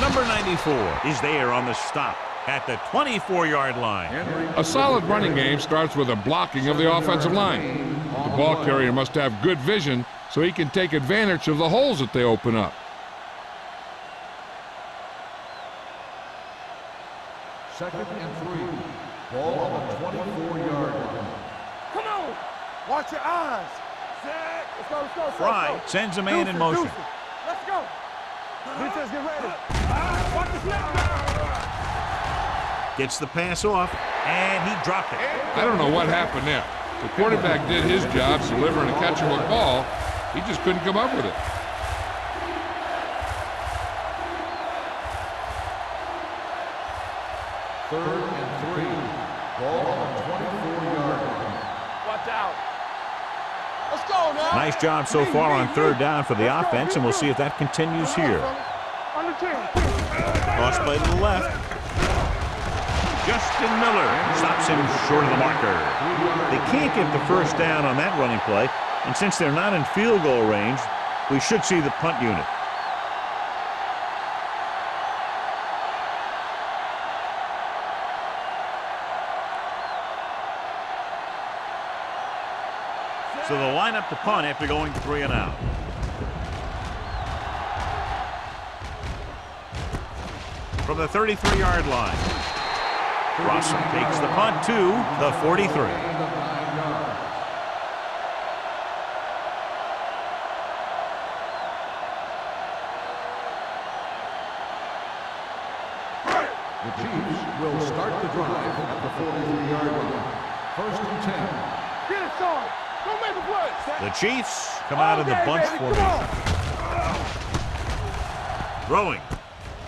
Number 94 is there on the stop at the 24-yard line. A solid running game starts with a blocking of the offensive line. The ball carrier must have good vision so he can take advantage of the holes that they open up. Second and 3. Ball on the 24-yard line. Come on. Watch your eyes. Let's go, let's go. Fry sends a man in motion. Let's go. Defense, get ready. Watch the snap. Gets the pass off, and he dropped it. I don't know what happened there. The quarterback did his job delivering and catching a ball. He just couldn't come up with it. Third and 3. Ball on the 24-yard line. Watch out. Let's go now. Nice job so far on third down for the offense, and we'll see if that continues here. Under 10. Cross play to the left. Justin Miller stops him short of the marker. They can't get the first down on that running play, and since they're not in field goal range, we should see the punt unit. So they'll line up to punt after going 3 and out. From the 33-yard line, Ross takes the punt to the 43. The Chiefs will start the drive at the 43-yard line. First and 10. Get it, Sean. Don't make a play. The Chiefs come out of the bunch formation. Throwing.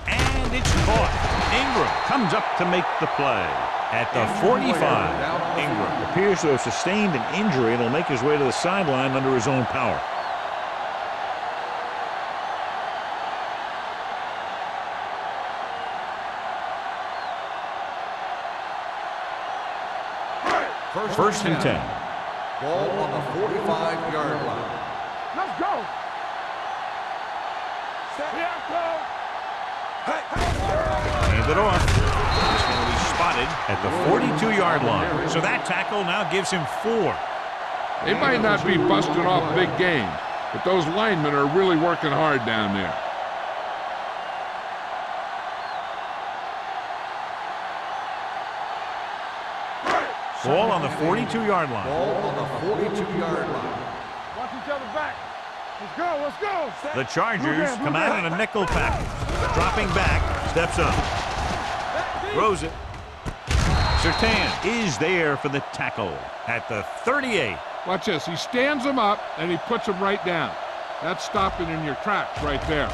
And it's caught. Ingram comes up to make the play. At the 45, Ingram appears to have sustained an injury and will make his way to the sideline under his own power. First and 10. Ball on the 45-yard line. Let's go. Here I come. Hand it off. He's going to be spotted at the 42-yard line. So that tackle now gives him 4. They might not be busting off big games, but those linemen are really working hard down there. Ball on the 42-yard line. Ball on the 42-yard line. Watch each other back. Let's go, let's go. The Chargers come out in a nickel package. Dropping back, steps up. Throws it. Surtain is there for the tackle at the 38. Watch this. He stands them up, and he puts them right down. That's stopping in your tracks right there.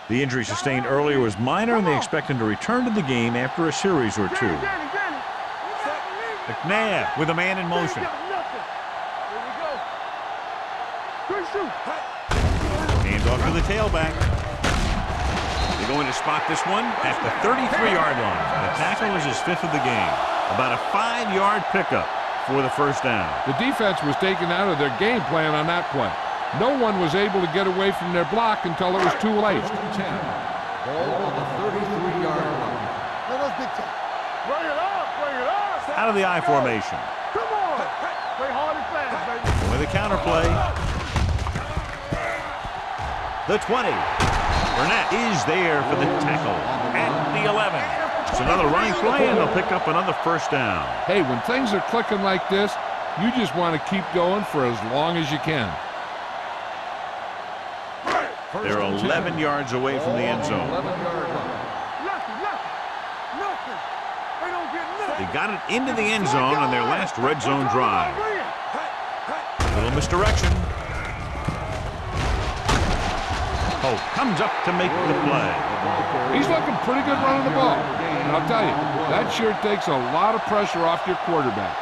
The injury sustained earlier was minor, and they expect him to return to the game after a series or 2. McNabb with a man in motion. Hands off to the tailback. They're going to spot this one at the 33-yard line. The tackle is his 5th of the game. About a 5-yard pickup for the first down. The defense was taken out of their game plan on that play. No one was able to get away from their block until it was too late. First and 10. Ball on the 33-yard line. Let us big time. Bring it up, bring it up. Out of the I formation. Come on. Play hard and fast, baby. With a counter play. The 20. Burnett is there for the tackle at the 11. It's another running play, and they'll pick up another first down. Hey, when things are clicking like this, you just want to keep going for as long as you can. They're 11 yards away from the end zone. They got it into the end zone on their last red zone drive. Little misdirection. Hope comes up to make the play. He's looking pretty good running the ball. And I'll tell you, that sure takes a lot of pressure off your quarterback.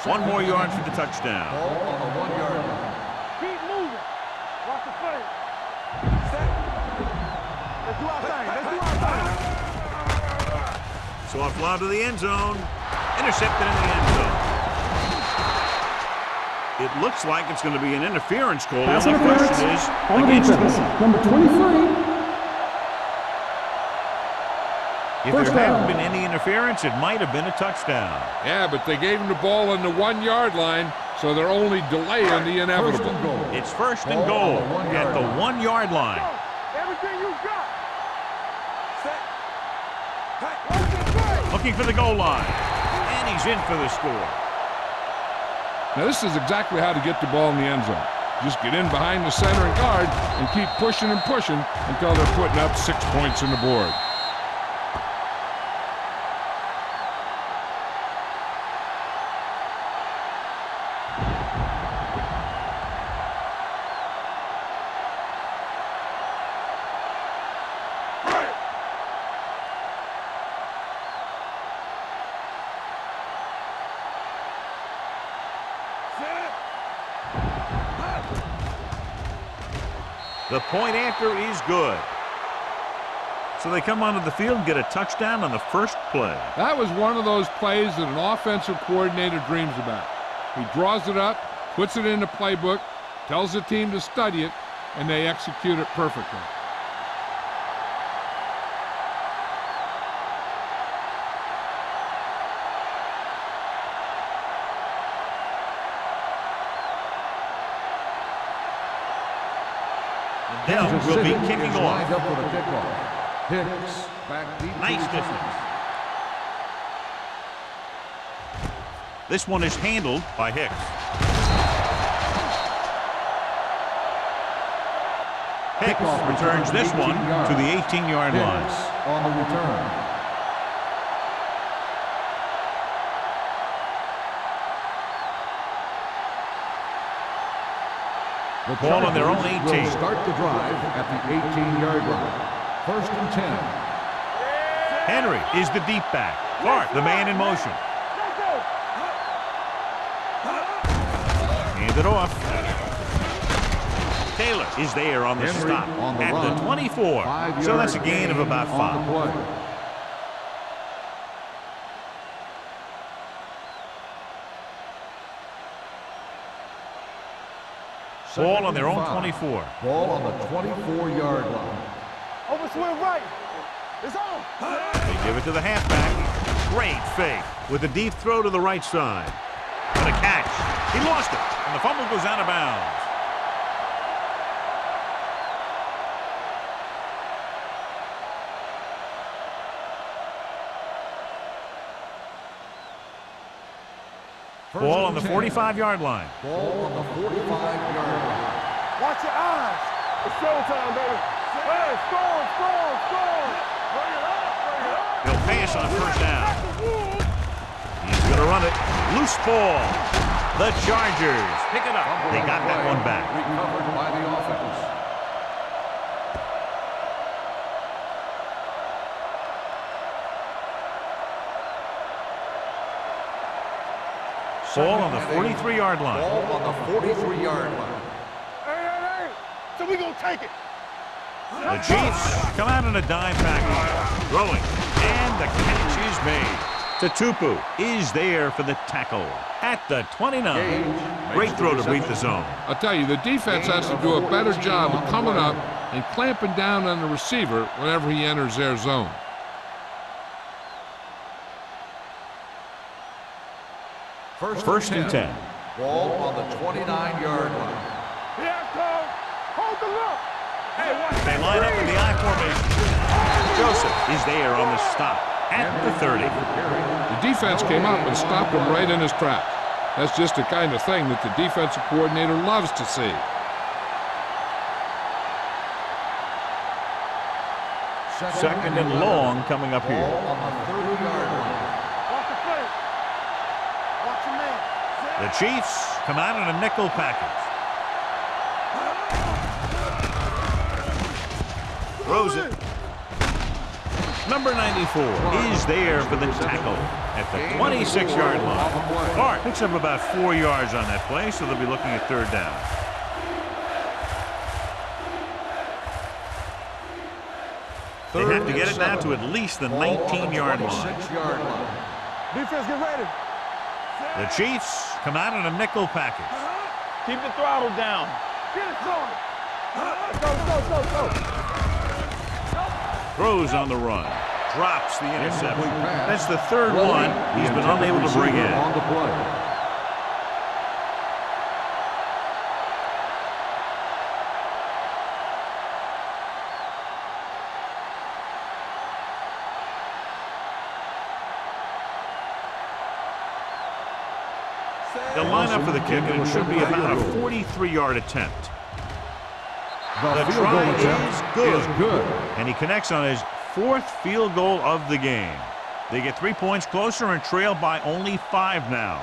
One more yard for the touchdown. Ball on the 1 yard line. Keep moving. Watch the play. Set. Let's do our thing. Let's do our thing. Soft lob to the end zone. Intercepted in the end zone. It looks like it's going to be an interference call. Pass The only interference question is on the against defense. whom? Number 23. If First there hadn't down. been any interference, it might have been a touchdown. Yeah, but they gave him the ball on the 1 yard line, so they're only delaying the inevitable. It's first and goal at the 1 yard line. Everything you got. Set. Looking for the goal line. And he's in for the score. Now, this is exactly how to get the ball in the end zone. Just get in behind the center and guard and keep pushing and pushing until they're putting up 6 points on the board. The point after is good. So they come onto the field and get a touchdown on the first play. That was one of those plays that an offensive coordinator dreams about. He draws it up, puts it in the playbook, tells the team to study it, and they execute it perfectly. Dell will be kicking Lined off. up for the kickoff. Hicks back deep. Nice distance. This one is handled by Hicks. Hicks returns this one to the 18-yard line. Hicks on the return. The Ball on their own Chargers 18. will start the drive at the 18-yard line. First and 10. Henry is the deep back. Clark, the man in motion. Hand it off. Taylor is there on the Henry stop on the at run. the 24. 5 So that's a yard gain of about on 5. the play. Ball on their own Second and 24. 5. Ball on the 24-yard line. Over swing right. It's on. They give it to the halfback. Great fake with a deep throw to the right side. But a catch. He lost it, and the fumble goes out of bounds. Ball on the 45-yard line. Ball on the 45-yard line. Watch your eyes. It's showtime, baby. Hey, score. Bring it up. He'll pass on first down. He's going to run it. Loose ball. The Chargers pick it up. They got that one back. Recovered by the offense. Ball on the 43-yard line. Ball on the 43-yard line. Hey. So we gonna take it. The Chiefs come out in a dime package. Throwing. And the catch is made. Tatupu is there for the tackle at the 29. Great throw to beat the zone. I'll tell you, the defense has to do a better job of coming up and clamping down on the receiver whenever he enters their zone. First and 10. Ball on the 29-yard line. Here it comes. Hold the look. Hey, watch They line up in the I formation. Joseph is there on the stop at the 30. The defense came up and stopped him right in his tracks. That's just the kind of thing that the defensive coordinator loves to see. Second and long coming up Ball here. on the 30-yard line. Watch the play. Watch your man. The Chiefs come out in a nickel package. Throws it. Number 94 is there for the tackle at the 26-yard line. Clark picks up about 4 yards on that play, so they'll be looking at third down. They have to get it now to at least the 19-yard line. Defense, get ready. The Chiefs come out in a nickel package. Keep the throttle down. Get it going. Go. Throws on the run. Drops the interception. That's the third one he's been unable to bring in. On the play. They'll line up for the kick, and it should be about a 43-yard attempt. The try is good, and he connects on his 4th field goal of the game. They get 3 points closer and trail by only 5 now.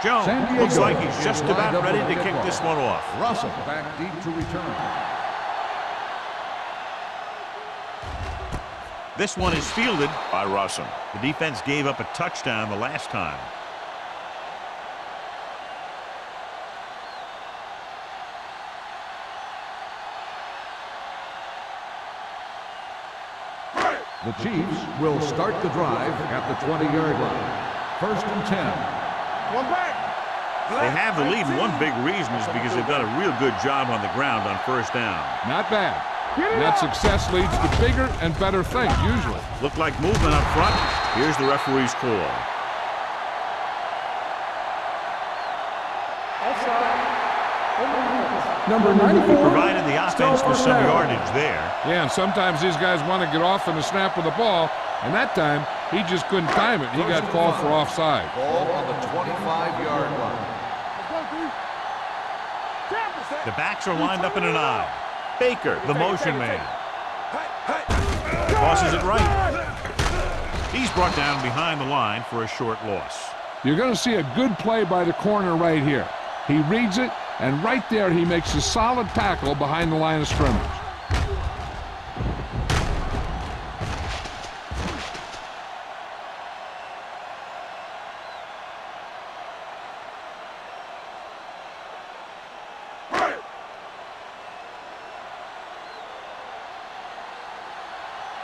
Jones looks like he's just about ready to kick this one off. Russell back deep to return. This one is fielded by Russell. The defense gave up a touchdown the last time. The Chiefs will start the drive at the 20-yard line. 1st and 10. One back. They have the lead, and one big reason is because they've done a real good job on the ground on 1st down. Not bad. And that success leads to bigger and better things, usually. Looked like movement up front. Here's the referee's call. Number He 94. provided the offense with some yardage there. Yeah, and sometimes these guys want to get off in the snap of the ball, and that time he just couldn't time it. He got called for offside. Ball on the 25-yard line. The backs are lined up in an I. Baker, the motion man. Tosses it right. He's brought down behind the line for a short loss. You're going to see a good play by the corner right here. He reads it, and right there he makes a solid tackle behind the line of scrimmage.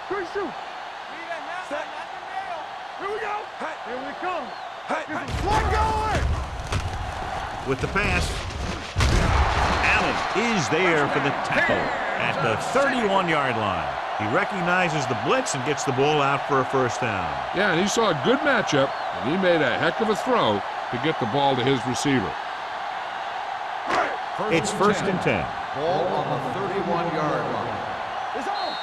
Quick shoot. Set. Here we go. Here we come. Let go. With the pass, Allen is there for the tackle at the 31-yard line. He recognizes the blitz and gets the ball out for a 1st down. Yeah, and he saw a good matchup, and he made a heck of a throw to get the ball to his receiver. It's 1st and 10. Ball on the 31-yard line. It's on.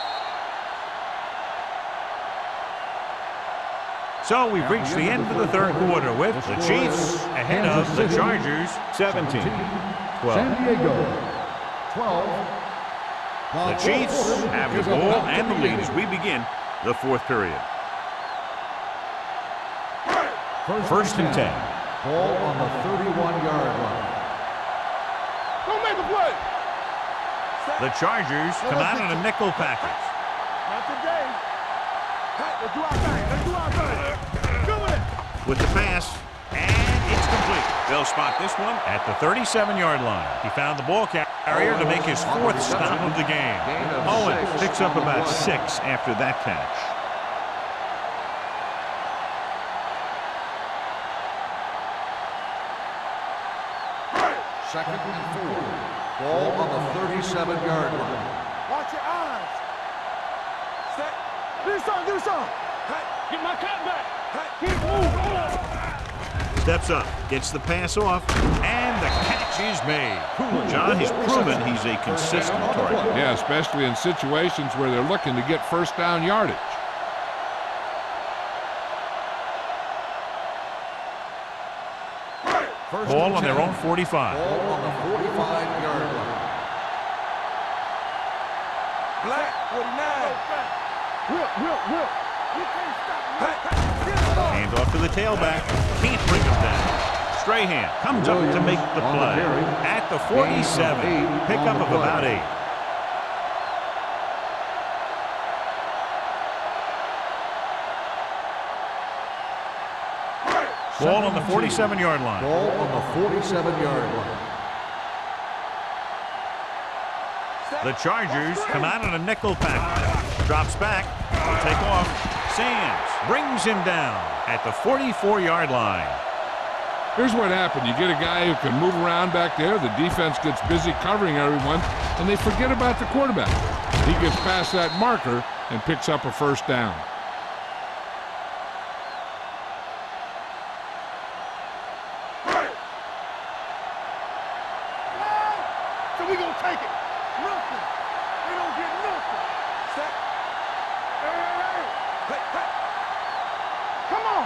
So we've reached the end of the 3rd quarter with the Chiefs ahead of the Chargers 17-12. San Diego 12. The Chiefs have the ball and the lead as we begin the 4th period. 1st and 10. Ball on the 31-yard line. Don't make a play. The Chargers come out in a nickel package. Not today. Let's do our thing. Let's do our thing. Go with it. With the pass, and it's complete. They'll spot this one at the 37-yard line. He found the ball carrier to make his 4th stop of the game. Owen picks up about 6 after that catch. Second and 4. Ball on the 37-yard line. Watch your eyes. Set. Do something. Get my cut back. Keep moving. Steps up, gets the pass off, and the catch is made. John has proven he's a consistent target. Yeah, especially in situations where they're looking to get 1st down yardage. Ball on their own 45. Ball on the 45-yard line. Will. You can't stop. Get the ball. Hand off to the tailback. Can't bring him down. Strahan comes up to make the play. At the 47. Pickup of about 8. Ball on the 47-yard line. Ball on the 47-yard line. The Chargers come out in a nickel package. Drops back. Take off. Sands brings him down at the 44-yard line. Here's what happened. You get a guy who can move around back there. The defense gets busy covering everyone, and they forget about the quarterback. He gets past that marker and picks up a first down. So we gonna take it. Nothing. We don't get nothing. Set. Hey. Come on.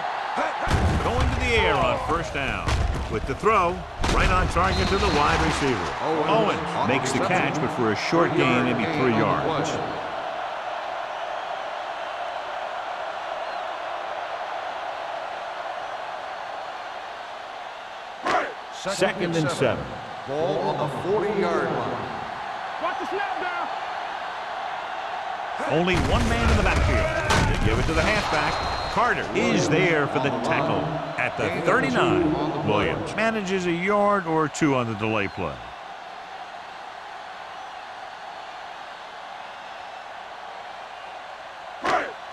Going to the air on first down. With the throw, right on target to the wide receiver. Owens makes the catch, but for a short gain, maybe 3 yards. Second and 7. Ball on the 40-yard line. Watch the snap down. Only one man in the backfield. They give it to the halfback. Carter is there for the tackle at the 39. Williams manages a yard or 2 on the delay play.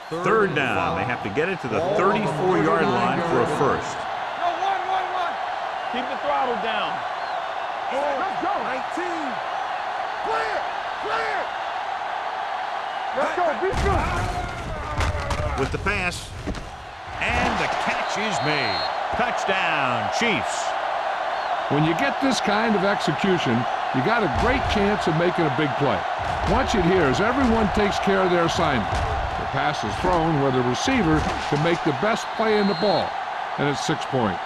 Third down. They have to get it to the 34-yard line for a first. No, one. Keep the throttle down. Let's go. 19. Clear. Let's go. Be good. With the pass. And the catch is made. Touchdown, Chiefs. When you get this kind of execution, you got a great chance of making a big play. Watch it here as everyone takes care of their assignment. The pass is thrown where the receiver can make the best play in the ball, and it's 6 points.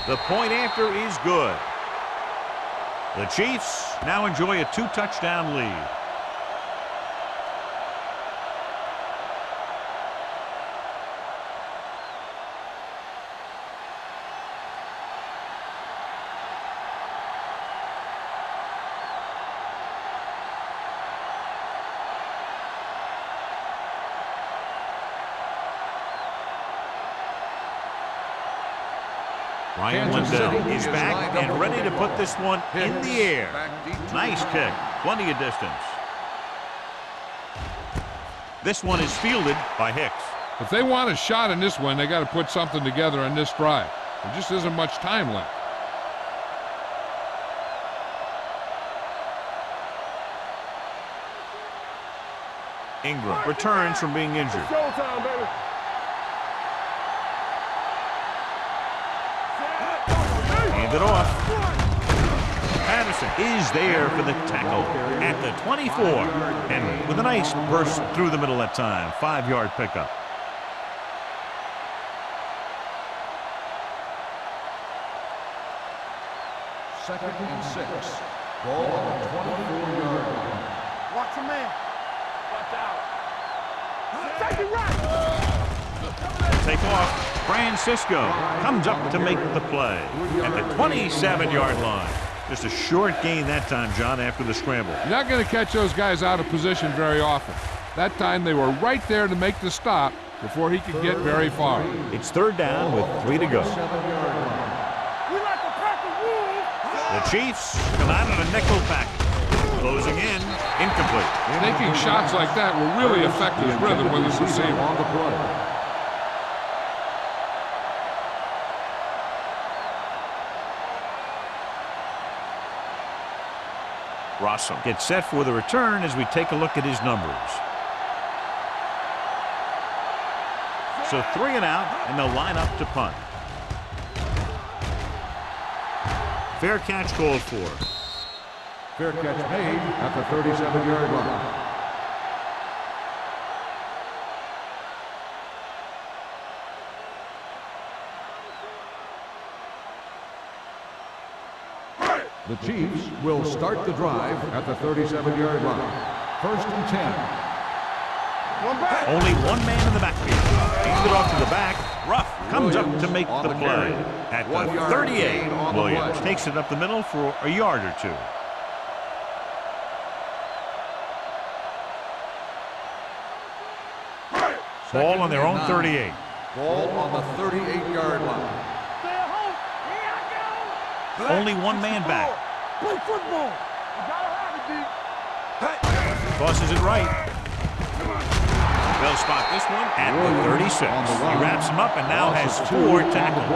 The point after is good. The Chiefs now enjoy a 2-touchdown lead. Ryan Lindell is back and ready to put this one in the air. Nice kick. Plenty of distance. This one is fielded by Hicks. If they want a shot in this one, they got to put something together on this drive. There just isn't much time left. Ingram returns from being injured. Showtime, baby. Hand it off. Patterson is there for the tackle at the 24. And with a nice burst through the middle that time. 5-yard pickup. Second and 6. Ball on the 24-yard line. Watch your man. Watch out. Take it right. Take off. Francisco comes up to make the play at the 27-yard line. Just a short gain that time, John, after the scramble. You're not going to catch those guys out of position very often. That time they were right there to make the stop before he could get very far. It's third down with 3 to go. We like to pack the wolves. The Chiefs come out in a nickel package. Closing in, incomplete. Taking shots like that will really affect his rhythm with his receiver. On the play. Rossum gets set for the return as we take a look at his numbers. So 3 and out, and they'll line up to punt. Fair catch called for. Fair catch made at the 37-yard line. The Chiefs will start the drive at the 37-yard line. 1st and 10. Only one man in the backfield. Hands it off to the back. Ruff comes up to make the play. At the 38, Williams takes it up the middle for a yard or two. Ball on their own 38. Ball on the 38-yard line. Only one man back. Play football. You gotta have it, D. Tosses it right. They'll spot this one at the 36. He wraps him up and now has 4 tackles.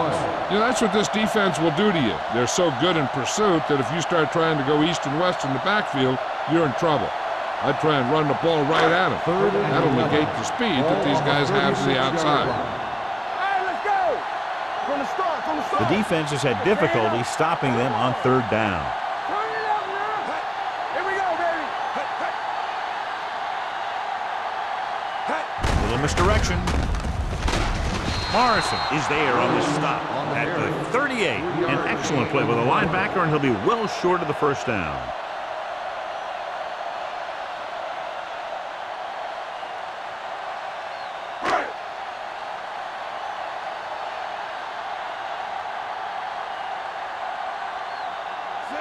You know, that's what this defense will do to you. They're so good in pursuit that if you start trying to go east and west in the backfield, you're in trouble. I'd try and run the ball right at him. That'll negate the speed that these guys have to the outside. Hey, let's go. From the start, from the start. The defense has had difficulty stopping them on 3rd down. Turn it up now. Here we go, baby. Little misdirection. Morrison is there on the stop at the 38. An excellent play with a linebacker, and he'll be well short of the 1st down.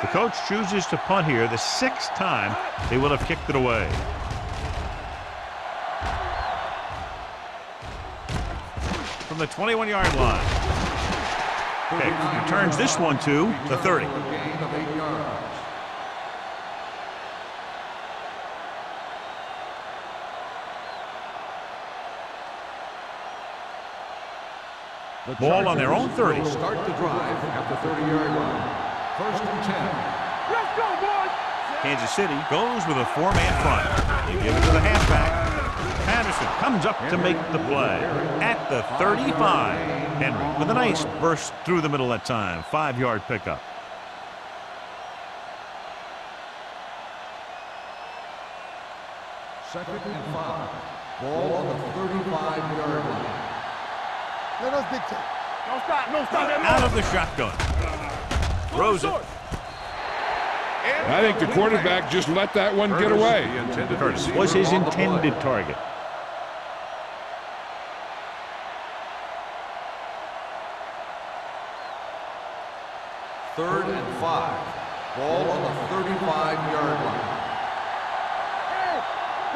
The coach chooses to punt here the 6th time they will have kicked it away. From the 21-yard line. Okay, returns this one to the 30. Ball on their own 30. Start the drive at the 30-yard line. 1st and 10. Let's go, boys. Kansas City goes with a 4-man front. They give it to the halfback. Patterson comes up to make the play at the 35. Henry with a nice burst through the middle that time. 5-yard pickup. Second and 5. Ball on the 35-yard line. Let us dictate. Don't stop, don't stop. Out of the shotgun. Throws it. I think the quarterback just let that one get away. Curtis was his intended target. Third and 5. Ball on the 35-yard line. Hey,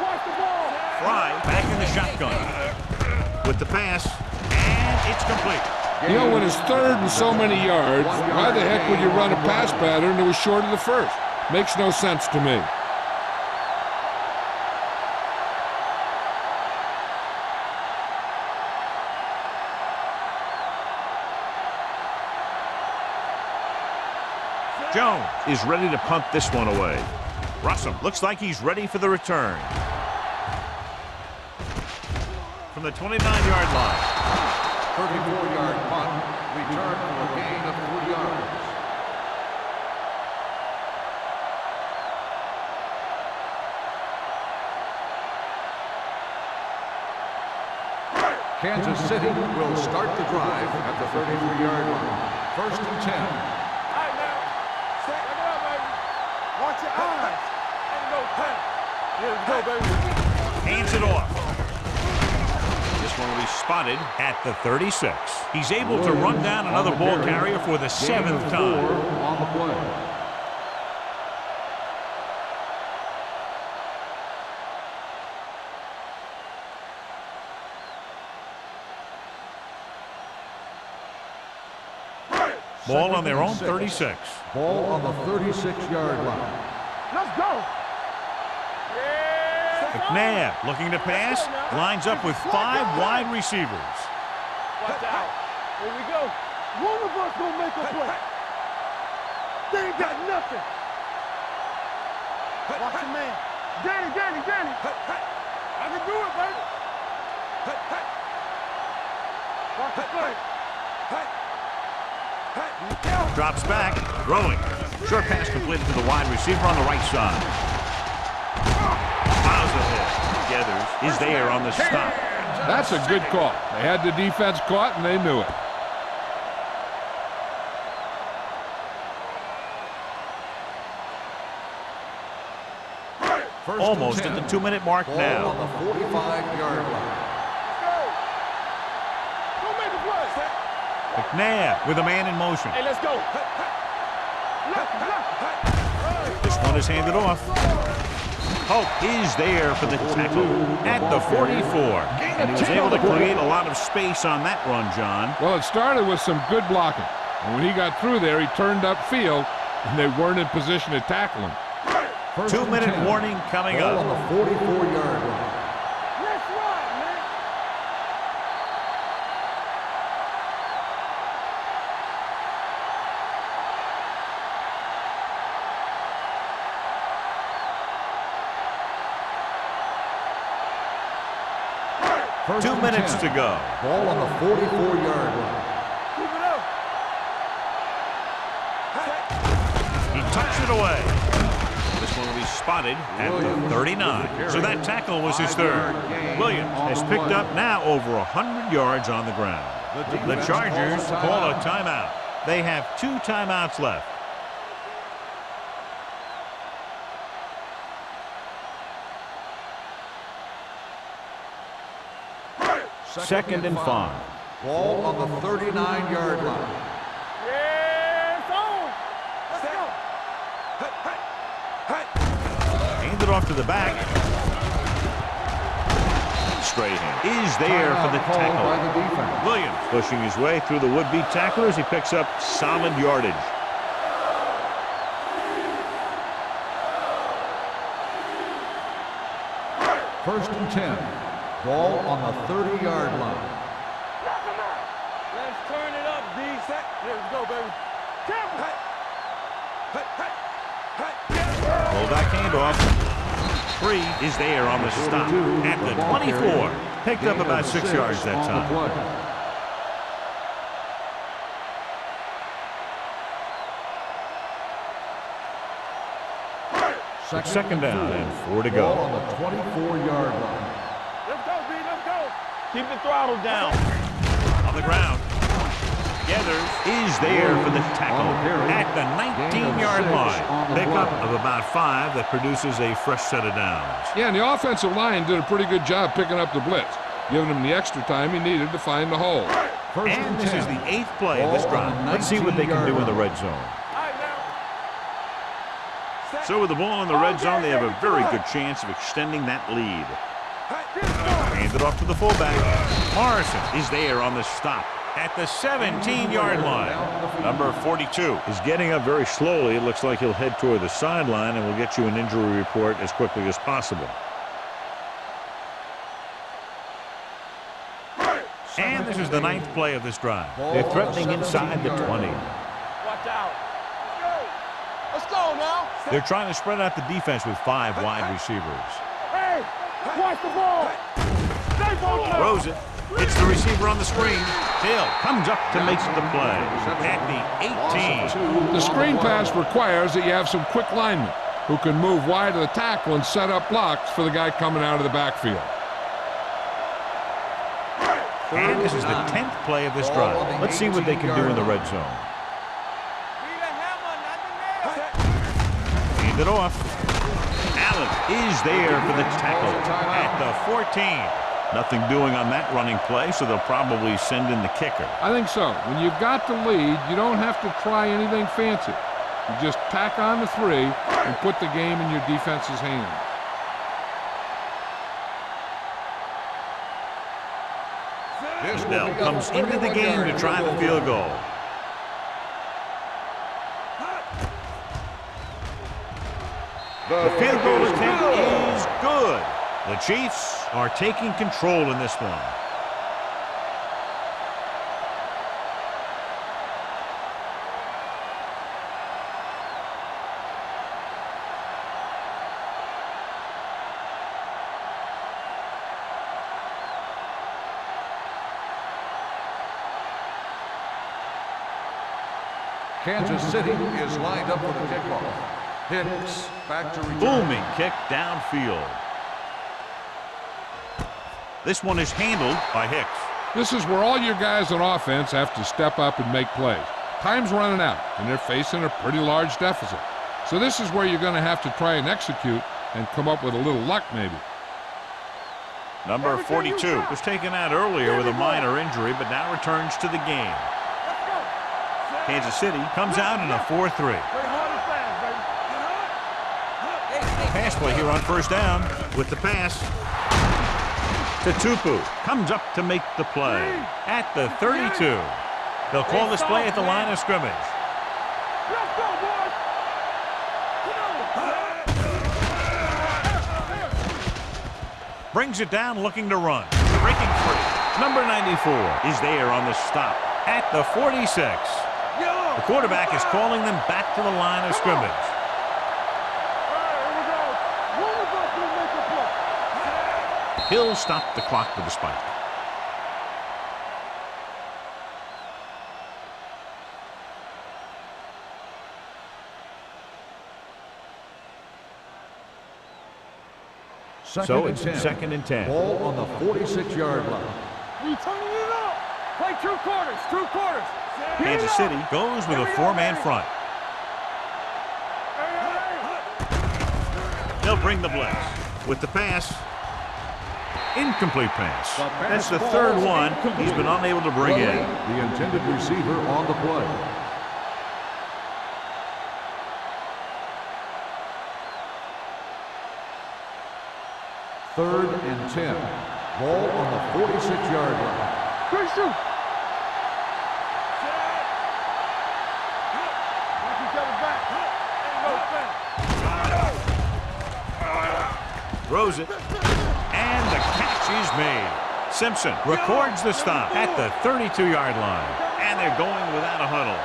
watch the ball. Fry back in the shotgun. With the pass, and it's complete. You know, when it's 3rd and so many yards, why the heck would you run a pass pattern that was short of the 1st? Makes no sense to me. Jones is ready to punt this one away. Russell looks like he's ready for the return. From the 29-yard line. 34-yard punt. Return for a gain of 3 yards. Kansas City will start the drive at the 33-yard line. 1st and 10. All right, now. Check it out, baby. Watch your eyes. Ain't no pen. Here we go, baby. Hands it off. This one will be spotted at the 36. He's able to run down another ball carrier for the 7th time. On the play. Ball on their own 36. Ball on the 36-yard line. Let's go. Yeah. McNabb looking to pass. Lines up with 5 wide receivers. Watch out. Here we go. One of us gonna make a play. They ain't got nothing. Watch your man. Danny. I can do it, baby. Watch the play. Drops back, throwing. Short pass completed to the wide receiver on the right side. Miles ahead. Gathers is there on the stop. That's a good call. They had the defense caught, and they knew it. Almost at the 2-minute mark now. On the 45-yard line. McNabb with a man in motion. Hey, let's go. This one is handed off. Hope is there for the tackle at the 44. And he was able to create a lot of space on that run, John. Well, it started with some good blocking. And when he got through there, he turned upfield, and they weren't in position to tackle him. 2-minute warning coming Ball up. on the 44-yard line. Let's ride, man. First 2 and minutes 10. to go. Ball on the 44-yard line. Keep it up. He tucks it away. This one will be spotted at the 39. So that tackle was his third. Williams has picked up now over 100 yards on the ground. The Chargers call a timeout. They have 2 timeouts left. Second and 5. Ball on the 39-yard line. Yeah, it's on. Let's go. Handed off to the back. Strahan is there for the Timeout called by tackle. the defense. Williams pushing his way through the would-be tacklers. He picks up solid yardage. First and 10. Ball on the 30-yard line. Let's turn it up, D. Let's go, baby. Pull back handoff. 3 is there on the stop at the 24. Picked up about 6 yards that time. Second down and 4 to Ball go. on the 24-yard line. Let's go, B. Let's go. Keep the throttle down. On the ground. Gathers is there for the tackle at the 19-yard line. Pickup of about 5 that produces a fresh set of downs. Yeah, and the offensive line did a pretty good job picking up the blitz, giving him the extra time he needed to find the hole. First And and this 10. is the 8th play of this Ball on drive. the Let's see what they can do in the 19-yard red zone. All right, now. So with the ball in the red zone, they have a very good chance of extending that lead. Handed off to the fullback. Morrison is there on the stop at the 17-yard line. Number 42 is getting up very slowly. It looks like he'll head toward the sideline, and we'll get you an injury report as quickly as possible. And this is the 9th play of this drive. They're threatening inside the 20. Watch out. Let's go now. They're trying to spread out the defense with 5 wide receivers. Hey, watch the ball. Stay focused. Throws it. Hits the receiver on the screen. Hill comes up to make the play at the 18. The screen pass requires that you have some quick linemen who can move wide of the tackle and set up blocks for the guy coming out of the backfield. And this is the 10th play of this drive. Let's see what they can do in the red zone. Hand it off. Allen is there for the tackle at the 14. Nothing doing on that running play, so they'll probably send in the kicker. I think so. When you've got the lead, you don't have to try anything fancy. You just tack on the 3 and put the game in your defense's hands. Bell comes into the game to try the field goal. The field goal attempt is good. The Chiefs are taking control in this one. Kansas City is lined up for the kickoff. Hicks back to return. Booming kick downfield. This one is handled by Hicks. This is where all your guys on offense have to step up and make plays. Time's running out, and they're facing a pretty large deficit. So this is where you're going to have to try and execute and come up with a little luck maybe. Number 42 was taken out earlier with a minor injury, but now returns to the game. Kansas City comes out in a 4-3. Pass play here on first down with the pass to Tupu. Comes up to make the play at the 32. They'll call this play at the line of scrimmage. Let's go, boys! Brings it down, looking to run. Breaking free. Number 94 is there on the stop at the 46. The quarterback is calling them back to the line of scrimmage. He'll stop the clock with the spike. So it's 2nd and 10. Ball on the 46-yard line. We turning it up. Play 2 quarters, 2 quarters. Kansas City goes with a 4-man front. They'll bring the blitz with the pass. Incomplete pass. That's the third one he's been unable to bring in. The intended receiver on the play. Third and 10. Ball on the 46-yard line. Good shoot. Throws it. And the catch is made. Simpson records the stop at the 32-yard line. And they're going without a huddle.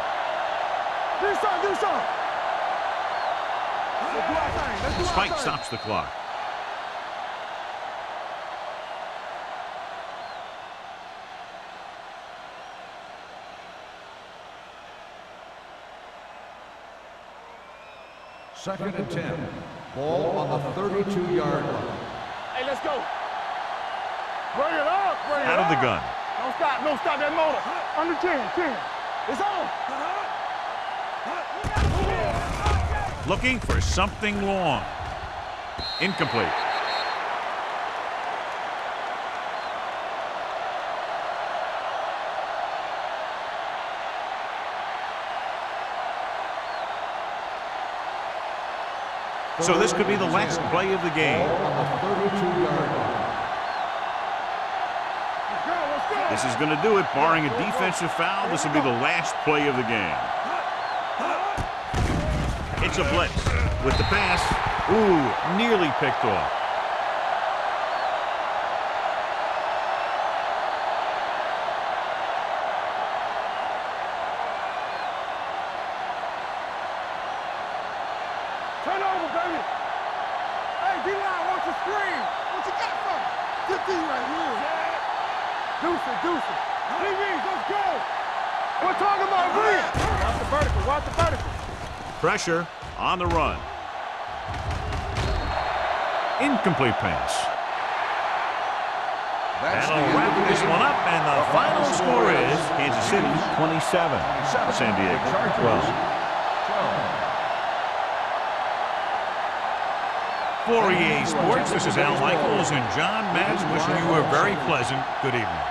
Do something. Spike stops the clock. Second and 10. Ball on the 32-yard line. Hey, let's go. Bring it up. Out of the gun. Don't stop that motor. Under 10. It's on. Looking for something long. Incomplete. So this could be the last play of the game. Ball on the 32-yard line. This is going to do it. Barring a defensive foul, this will be the last play of the game. It's a blitz with the pass. Ooh, nearly picked off. Turn over, baby. Hey, D-line, wants to screen. What you got for me? Good thing right here. Deuce it. DBs, let's go. We're talking about bring. Watch the vertical. Pressure on the run. Incomplete pass. That'll wrap this one up, and the final score is Kansas City 27, San Diego 12. For EA Sports, this is Al Michaels and John Madden wishing you a very pleasant good evening.